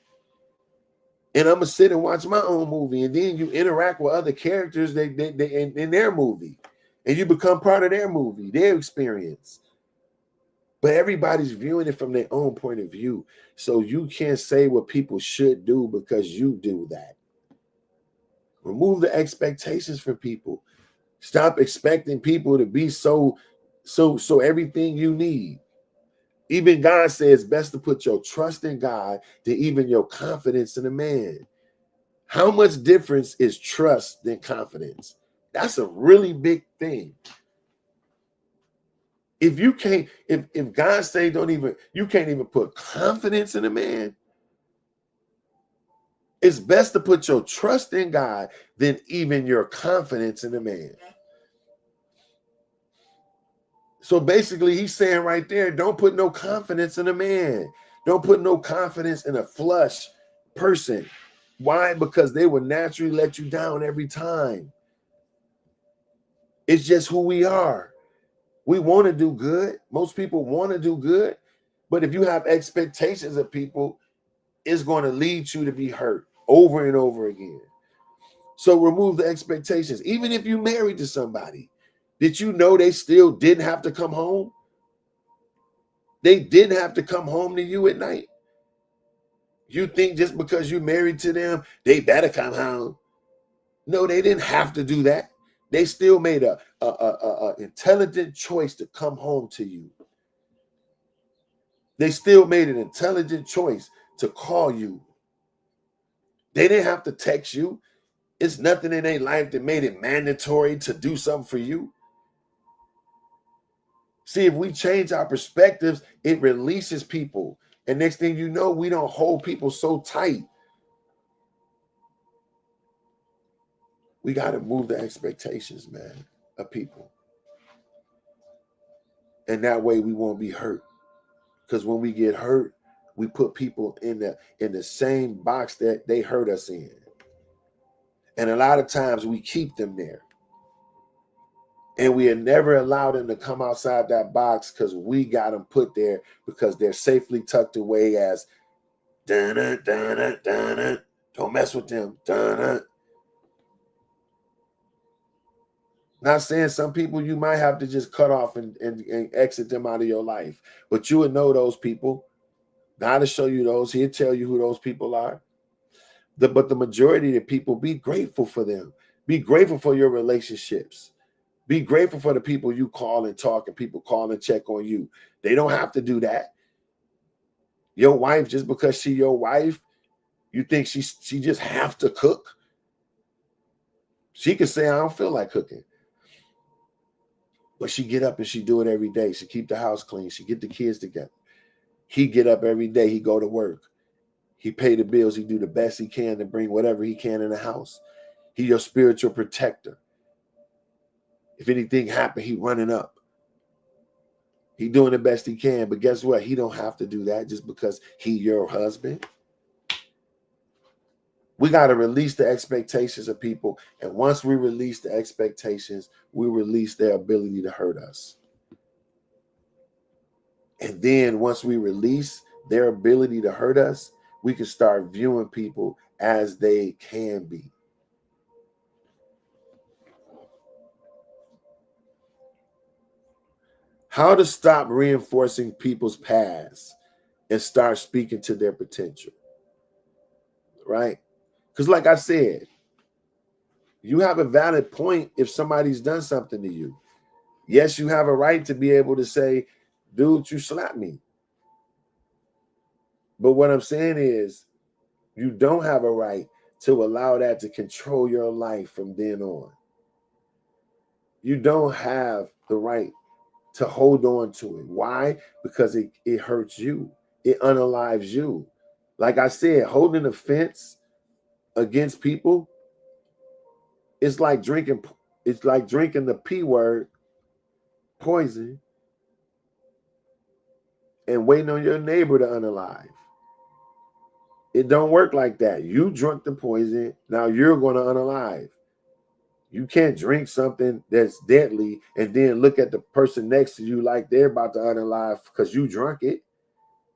And I'm going to sit and watch my own movie. And then you interact with other characters they in their movie. And you become part of their movie, their experience. But everybody's viewing it from their own point of view. So you can't say what people should do because you do that. Remove the expectations from people. Stop expecting people to be so everything you need. Even God says it's best to put your trust in God than even your confidence in a man. How much difference is trust than confidence? That's a really big thing. If you can't, if God say you can't even put confidence in a man, it's best to put your trust in God than even your confidence in a man. So basically, he's saying right there, don't put no confidence in a man. Don't put no confidence in a flush person. Why? Because they will naturally let you down every time. It's just who we are. We want to do good. Most people want to do good. But if you have expectations of people, it's going to lead you to be hurt over and over again. So remove the expectations. Even if you married to somebody, did you know they still didn't have to come home? They didn't have to come home to you at night. You think just because you married to them, they better come home. No, they didn't have to do that. They still made a intelligent choice to come home to you. They still made an intelligent choice to call you. They didn't have to text you. It's nothing in their life that made it mandatory to do something for you. See, if we change our perspectives, it releases people. And next thing you know, we don't hold people so tight. We got to move the expectations, man, of people. And that way we won't be hurt. Because when we get hurt, we put people in the same box that they hurt us in. And a lot of times we keep them there. And we have never allowed them to come outside that box because we got them put there because they're safely tucked away as dun-dun, dun-dun, dun-dun. Don't mess with them. Dun-dun. Not saying some people you might have to just cut off and exit them out of your life. But you would know those people. God will show you those. He'll tell you who those people are. But the majority of the people, be grateful for them. Be grateful for your relationships. Be grateful for the people you call and talk and people call and check on you. They don't have to do that. Your wife, just because she your wife, you think she just have to cook? She could say, I don't feel like cooking. But she get up and she do it every day. She keep the house clean. She get the kids together. He get up every day. He go to work. He pay the bills. He do the best he can to bring whatever he can in the house. He your spiritual protector. If anything happen, he running up. He doing the best he can. But guess what? He don't have to do that just because he your husband. We got to release the expectations of people. And once we release the expectations, we release their ability to hurt us. And then once we release their ability to hurt us, we can start viewing people as they can be. How to stop reinforcing people's past and start speaking to their potential, right? Because like I said, you have a valid point if somebody's done something to you. Yes, you have a right to be able to say, dude, you slapped me. But what I'm saying is, you don't have a right to allow that to control your life from then on. You don't have the right to hold on to it. Why? Because it hurts you. It unalives you. Like I said, holding offense against people, it's like drinking the P word, poison, and waiting on your neighbor to unalive. It don't work like that. You drunk the poison, now you're going to unalive. You can't drink something that's deadly and then look at the person next to you like they're about to unalive because you drunk it.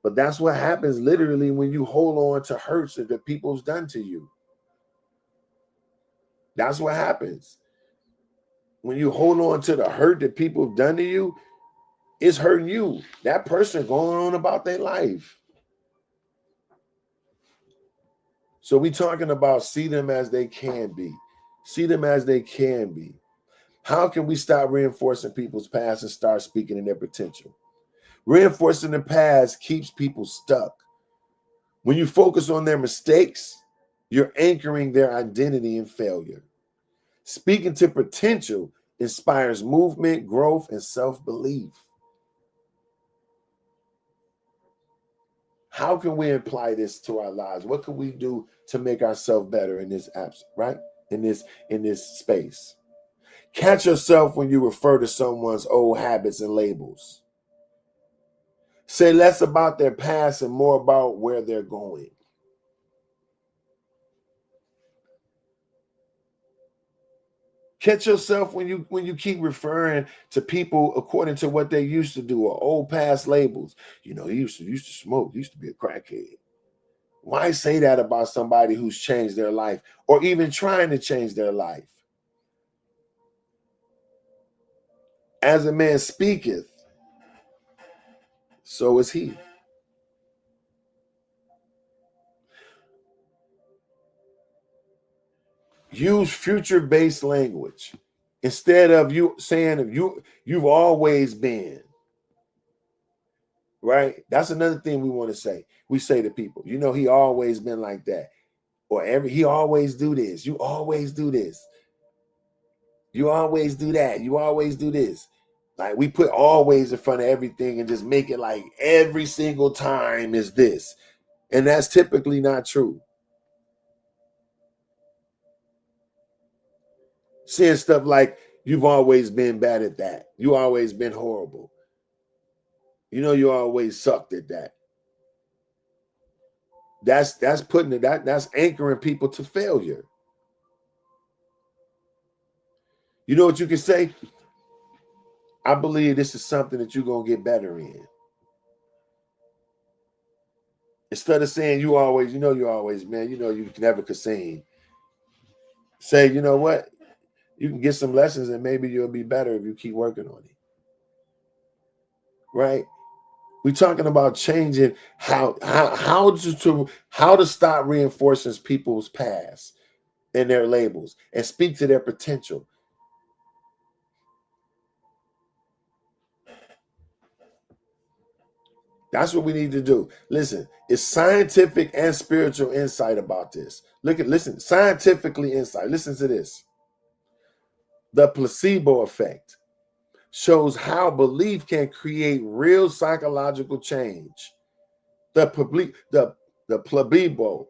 But that's what happens literally when you hold on to hurts that people's done to you. That's what happens. When you hold on to the hurt that people have done to you, it's hurting you. That person going on about their life. So we talking about see them as they can be. See them as they can be. How can we stop reinforcing people's past and start speaking in their potential? Reinforcing the past keeps people stuck. When you focus on their mistakes, you're anchoring their identity in failure. Speaking to potential inspires movement, growth, and self-belief. How can we apply this to our lives? What can we do to make ourselves better in this right? In this space. Catch yourself when you refer to someone's old habits and labels. Say less about their past and more about where they're going. Catch yourself when you keep referring to people according to what they used to do or old past labels. You know, he used to smoke, he used to be a crackhead. Why say that about somebody who's changed their life or even trying to change their life? As a man speaketh, so is he. Use future-based language instead of you saying you've always been. Right? That's another thing we want to say. We say to people, you know, he always been like that. Or he always do this. You always do this. You always do that. You always do this. Like we put always in front of everything and just make it like every single time is this. And that's typically not true. Saying stuff like, you've always been bad at that. You always been horrible. You know, you always sucked at that. That's putting it, that's anchoring people to failure. You know what you can say? I believe this is something that you're going to get better in. Instead of saying you always, man, you never could sing. Say, you know what? You can get some lessons and maybe you'll be better if you keep working on it. Right? We're talking about changing how to stop reinforcing people's past and their labels and speak to their potential. That's what we need to do. Listen, it's scientific and spiritual insight about this. Listen, scientifically insight. Listen to this. The placebo effect shows how belief can create real psychological change. The placebo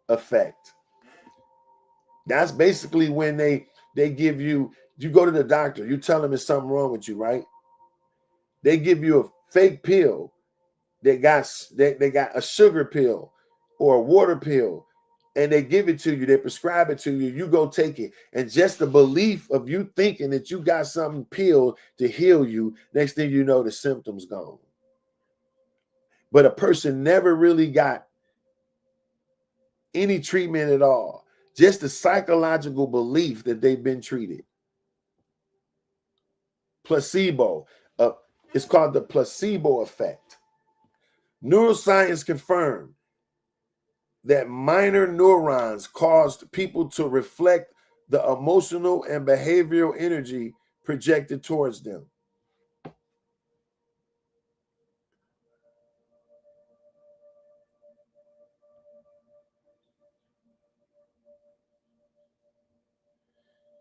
effect. That's basically when they give you go to the doctor, you tell them there's something wrong with you, right? They give you a fake pill. They got a sugar pill or a water pill, and they give it to you. They prescribe it to you. You go take it, and just the belief of you thinking that you got something pill to heal you, next thing you know, the symptoms gone. But a person never really got any treatment at all. Just the psychological belief that they've been treated. placebo. It's called the placebo effect. Neuroscience confirmed that minor neurons caused people to reflect the emotional and behavioral energy projected towards them.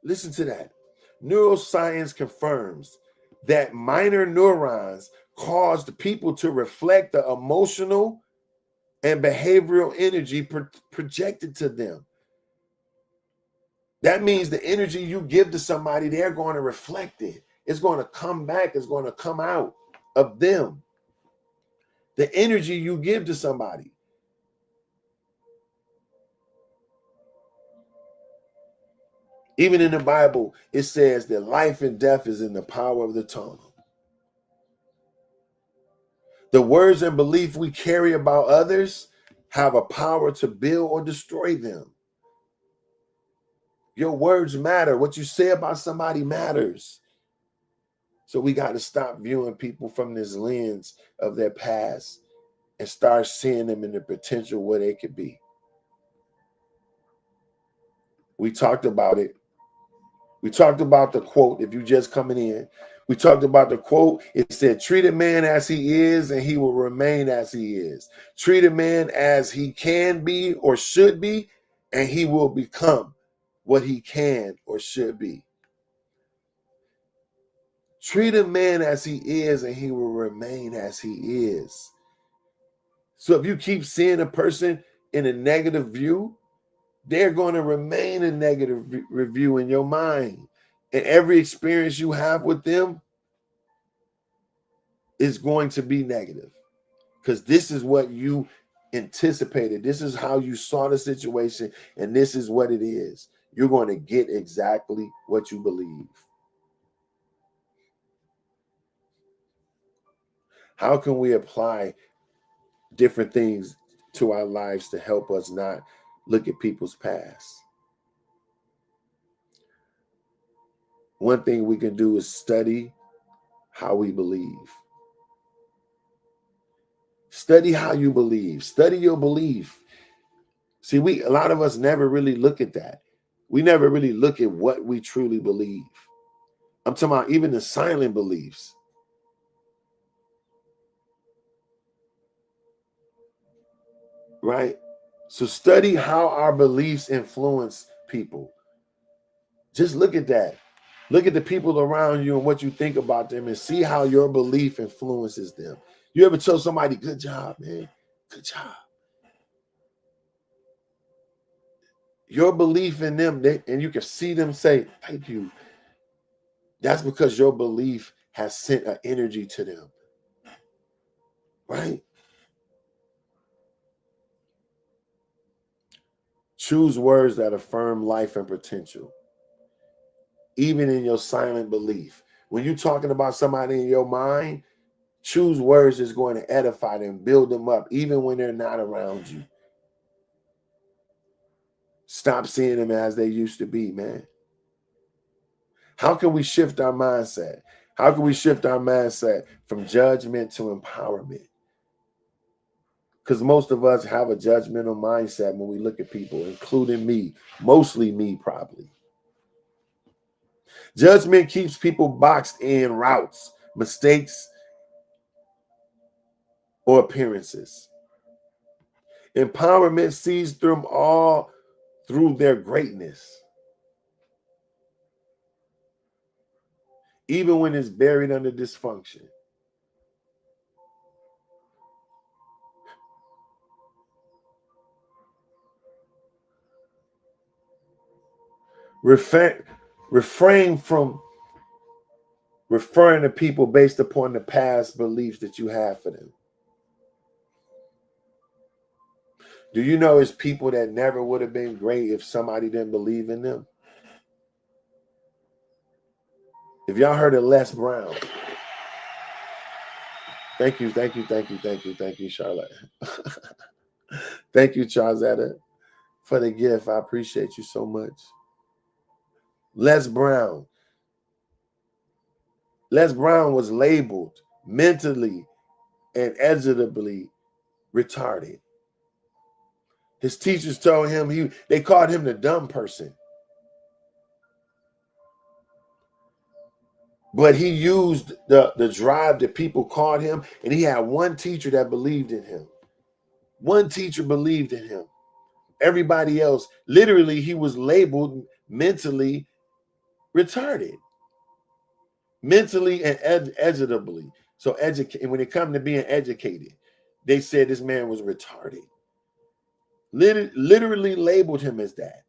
Listen to that. Neuroscience confirms that minor neurons caused people to reflect the emotional and behavioral energy projected to them. That means the energy you give to somebody, they're going to reflect it. It's going to come back. It's going to come out of them. The energy you give to somebody. Even in the Bible, it says that life and death is in the power of the tongue. The words and belief we carry about others have a power to build or destroy them. Your words matter. What you say about somebody matters. So we got to stop viewing people from this lens of their past and start seeing them in the potential where they could be. We talked about it. We talked about the quote, if you just coming in. We talked about the quote. It said, treat a man as he is and he will remain as he is. Treat a man as he can be or should be, and he will become what he can or should be. Treat a man as he is and he will remain as he is. So if you keep seeing a person in a negative view, they're going to remain a negative review in your mind. And every experience you have with them is going to be negative because this is what you anticipated. This is how you saw the situation, and this is what it is. You're going to get exactly what you believe. How can we apply different things to our lives to help us not look at people's past? One thing we can do is study how we believe. Study how you believe. Study your belief. See, a lot of us never really look at that. We never really look at what we truly believe. I'm talking about even the silent beliefs. Right? So study how our beliefs influence people. Just look at that. Look at the people around you and what you think about them and see how your belief influences them. You ever tell somebody, good job, man, good job. Your belief in them, and you can see them say, thank you. That's because your belief has sent an energy to them. Right? Choose words that affirm life and potential, even in your silent belief. When you're talking about somebody in your mind, choose words that's going to edify them, build them up, even when they're not around you. Stop seeing them as they used to be, man. How can we shift our mindset? How can we shift our mindset from judgment to empowerment? Because most of us have a judgmental mindset when we look at people, including me, mostly me, probably. Judgment keeps people boxed in routes, mistakes, or appearances. Empowerment sees them all through their greatness, even when it's buried under dysfunction. Refrain from referring to people based upon the past beliefs that you have for them. Do you know it's people that never would have been great if somebody didn't believe in them? If y'all heard of Les Brown, thank you, Charlotte. Thank you, Charzetta, for the gift. I appreciate you so much. Les Brown, Les Brown was labeled mentally and educatively retarded. His teachers told him they called him the dumb person. But he used the drive that people called him, and he had one teacher that believed in him. One teacher believed in him. Everybody else, literally, he was labeled mentally retarded. Mentally and educatively. So when it comes to being educated, they said this man was retarded. Literally labeled him as that.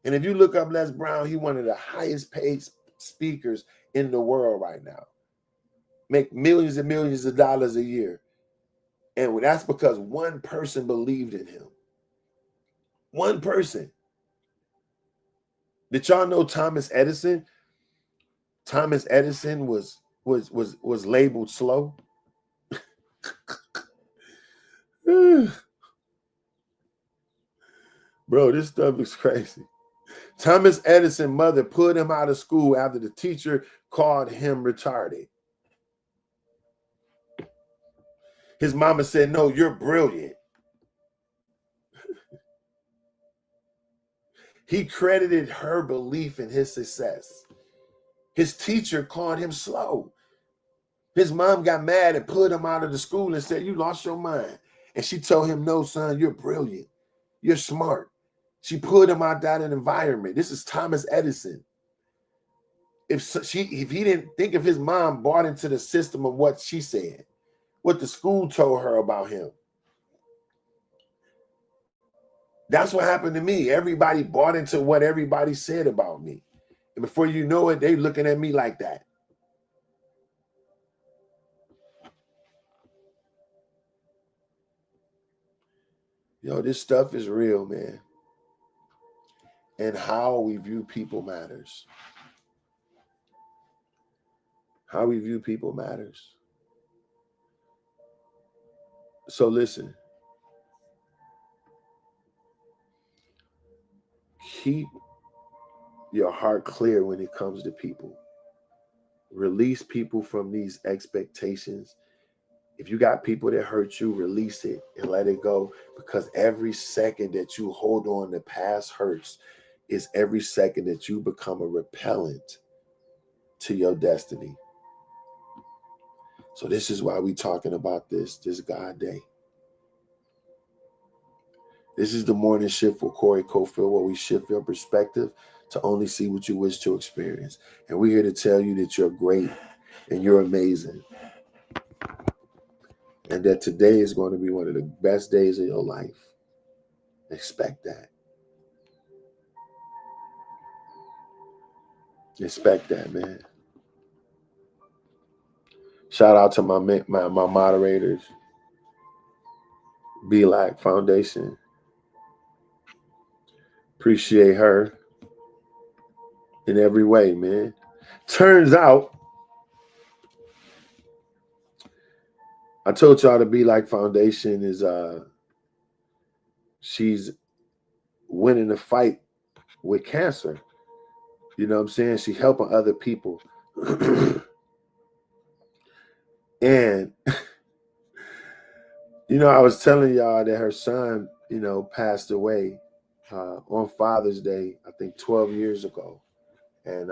And if you look up Les Brown, he's one of the highest paid speakers in the world right now. Make millions and millions of dollars a year. And that's because one person believed in him. One person. Did y'all know Thomas Edison? Thomas Edison was labeled slow. Bro, this stuff is crazy. Thomas Edison's mother put him out of school after the teacher called him retarded. His mama said, "No, you're brilliant." He credited her belief in his success. His teacher called him slow. His mom got mad and put him out of the school and said, "You lost your mind." And she told him, "No, son, you're brilliant. You're smart." She put him out that environment. This is Thomas Edison. If he didn't think if his mom bought into the system of what she said, what the school told her about him. That's what happened to me. Everybody bought into what everybody said about me. And before you know it, they looking at me like that. Yo, this stuff is real, man. And how we view people matters. How we view people matters. So listen. Keep your heart clear when it comes to people. Release people from these expectations. If you got people that hurt you, release it and let it go, because every second that you hold on to past hurts is every second that you become a repellent to your destiny. So this is why we talking about this God day. This is the morning shift with Corey Cofield, where we shift your perspective to only see what you wish to experience. And we're here to tell you that you're great and you're amazing. And that today is going to be one of the best days of your life. Expect that. Expect that, man. Shout out to my moderators. Be Like Foundation. Appreciate her in every way, man. Turns out, I told y'all the Be Like Foundation is she's winning the fight with cancer. You know what I'm saying? She's helping other people. And I was telling y'all that her son, passed away on Father's Day, I think 12 years ago. And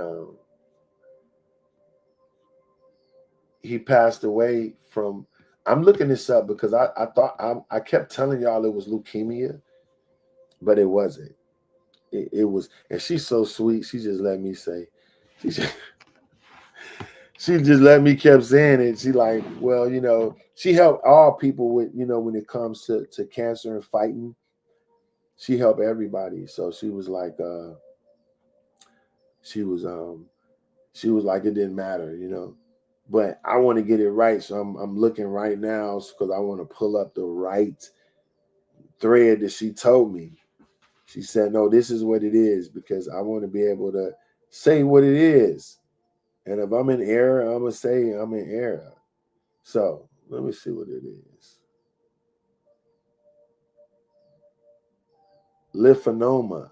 he passed away from, I'm looking this up because I thought, I kept telling y'all it was leukemia, but it wasn't. It was, and she's so sweet. She just let me say, she just let me kept saying it. She like, well, she helped all people with, when it comes to cancer and fighting. She helped everybody. So she was like, she was like, it didn't matter, But I want to get it right. So I'm looking right now because I want to pull up the right thread that she told me. She said, no, this is what it is, because I want to be able to say what it is. And if I'm in error, I'm going to say I'm in error. So let me see what it is. Lymphoma.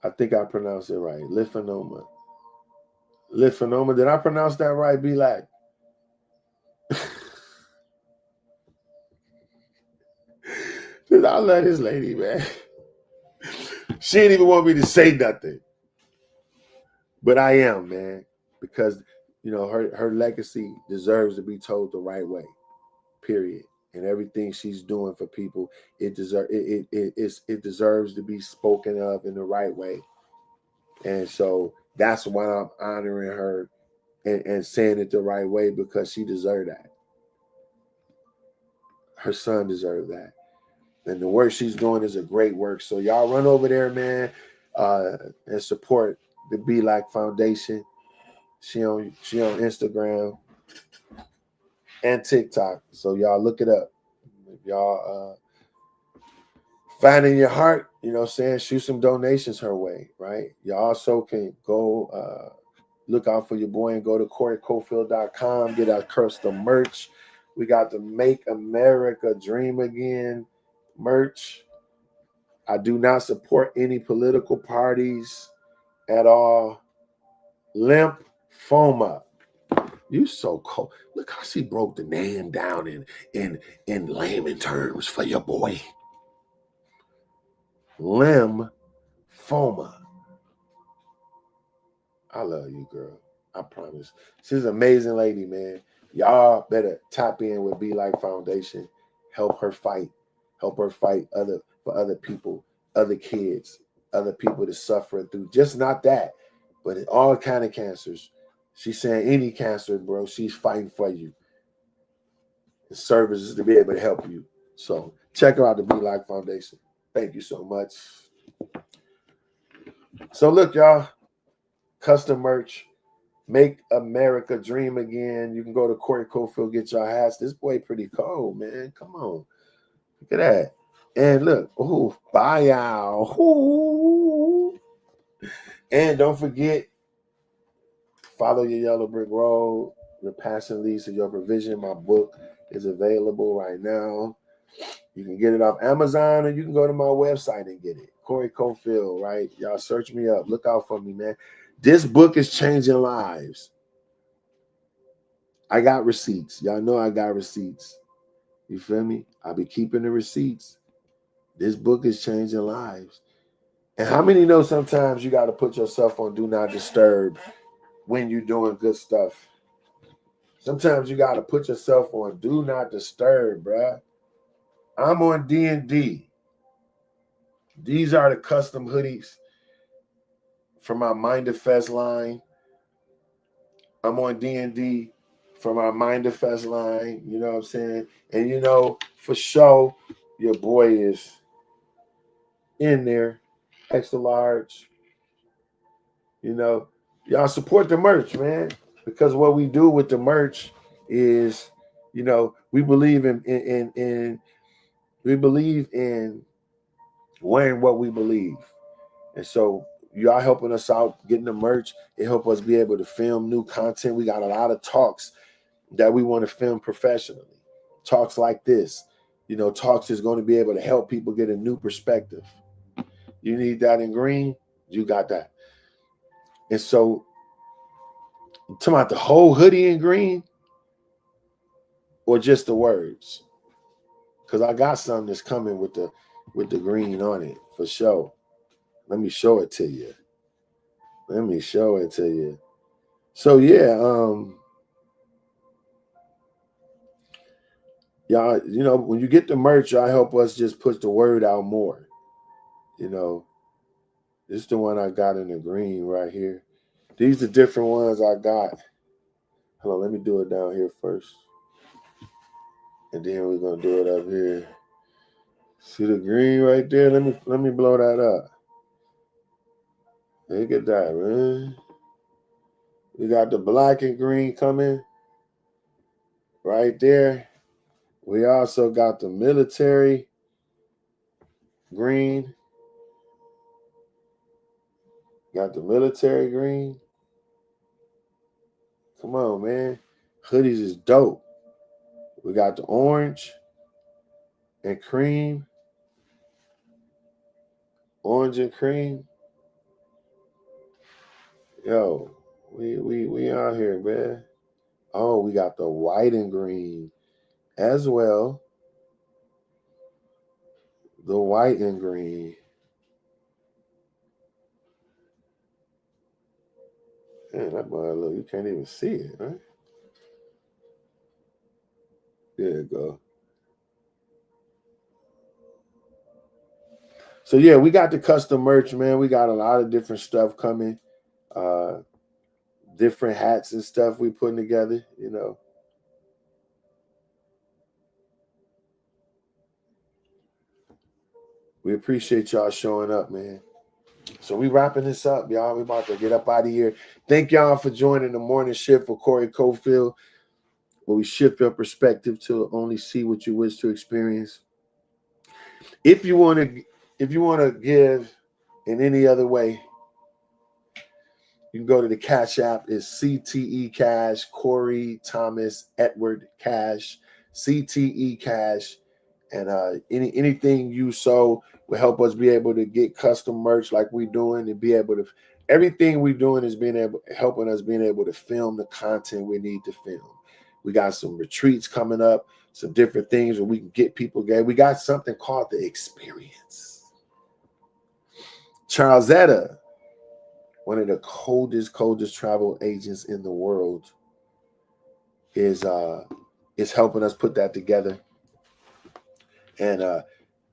I think I pronounced it right. Lymphoma. Lithanoma. Did I pronounce that right? Be like. I love this lady, man. She didn't even want me to say nothing. But I am, man. Because, her legacy deserves to be told the right way. Period. And everything she's doing for people, it deserves to be spoken of in the right way. And so that's why I'm honoring her and saying it the right way, because she deserved that. Her son deserved that. And the work she's doing is a great work. So y'all run over there, man, and support the Be Like Foundation. She on Instagram and TikTok. So y'all look it up. If y'all find in your heart, shoot some donations her way, right? You also can go look out for your boy and go to CoreyCofield.com, get our custom merch. We got the Make America Dream Again merch. I do not support any political parties at all. Lymphoma. You so cold. Look how she broke the name down in layman terms for your boy. Lymphoma. I love you, girl. I promise. She's an amazing lady, man. Y'all better tap in with Be Like Foundation. Help her fight. Help her fight for other people, other kids, other people that suffering through just not that, but all kind of cancers. She's saying any cancer, bro. She's fighting for you. The services to be able to help you. So check her out, the Be Like Foundation. Thank you so much. So look, y'all, custom merch. Make America Dream Again. You can go to Corey Cofield, get your hats. This boy pretty cold, man. Come on. Look at that. And look, bye y'all. And don't forget, follow your yellow brick road. The Passion Leads to Your Provision. My book is available right now. You can get it off Amazon, or you can go to my website and get it. Corey Cofield, right? Y'all search me up. Look out for me, man. This book is changing lives. I got receipts. Y'all know I got receipts. You feel me? I'll be keeping the receipts. This book is changing lives. And how many know sometimes you got to put yourself on Do Not Disturb when you're doing good stuff? Sometimes you got to put yourself on Do Not Disturb, bruh. I'm on D&D. These are the custom hoodies from my Mindfest line. I'm on D&D from our Mindfest line. You know what I'm saying? And for sure, your boy is in there, extra large. Y'all support the merch, man, because what we do with the merch is, we believe in wearing what we believe, and so y'all helping us out getting the merch. It help us be able to film new content. We got a lot of talks that we want to film professionally. Talks like this, talks is going to be able to help people get a new perspective. You need that in green, you got that. And so, I'm talking about the whole hoodie in green or just the words? Because I got something that's coming with the green on it for sure. Let me show it to you. So yeah, y'all, when you get the merch, y'all help us just push the word out more. This is the one I got in the green right here. These are different ones I got. Hold on, let me do it down here first. And then we're gonna do it up here. See the green right there? Let me blow that up. Look at that, man. We got the black and green coming right there. We also got the military green. Got the military green. Come on, man. Hoodies is dope. We got the orange and cream. Orange and cream. Yo, We out here, man. Oh, we got the white and green as well. The white and green. Man, that boy, look, you can't even see it, right? There you go. So yeah, we got the custom merch, man. We got a lot of different stuff coming. Different hats and stuff we putting together, you know. We appreciate y'all showing up, man. So we wrapping this up, y'all. We about to get up out of here. Thank y'all for joining the morning shift for Corey Cofield, where we shift your perspective to only see what you wish to experience. If you want to give in any other way, you can go to the Cash App. It's CTE Cash, Corey Thomas Edward Cash, CTE Cash, and anything you sow will help us be able to get custom merch like we're doing, and be able to. Everything we're doing is helping us being able to film the content we need to film. We got some retreats coming up, some different things where we can get people together. We got something called the Experience. Charles Zetta, one of the coldest travel agents in the world, is helping us put that together. And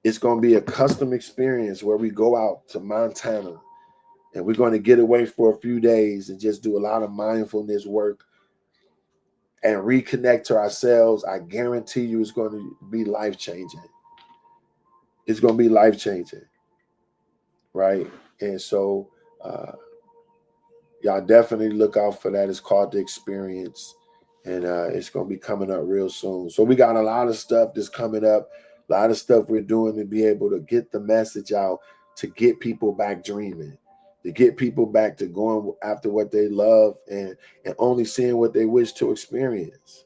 it's going to be a custom experience where we go out to Montana and we're going to get away for a few days and just do a lot of mindfulness work and reconnect to ourselves. I guarantee you it's going to be life-changing. It's going to be life-changing, right? And so y'all definitely look out for that. It's called The Experience, and it's going to be coming up real soon. So we got a lot of stuff that's coming up, a lot of stuff we're doing to be able to get the message out, to get people back dreaming, to get people back to going after what they love and only seeing what they wish to experience.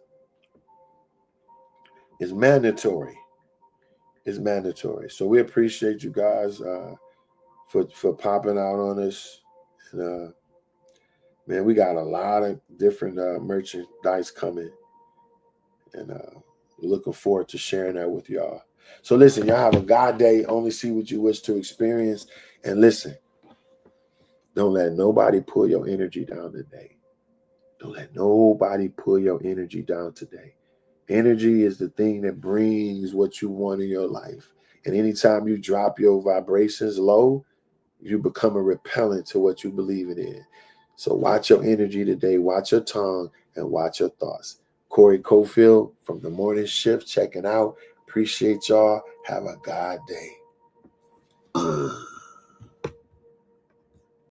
It's mandatory. It's mandatory. So we appreciate you guys for popping out on us. And man, we got a lot of different merchandise coming, and we're looking forward to sharing that with y'all. So listen, y'all have a God day. Only see what you wish to experience. And listen, don't let nobody pull your energy down today. Don't let nobody pull your energy down today. Energy is the thing that brings what you want in your life. And anytime you drop your vibrations low, you become a repellent to what you believe in. So watch your energy today, watch your tongue, and watch your thoughts. Corey Cofield from the Morning Shift checking out. Appreciate y'all. Have a God day.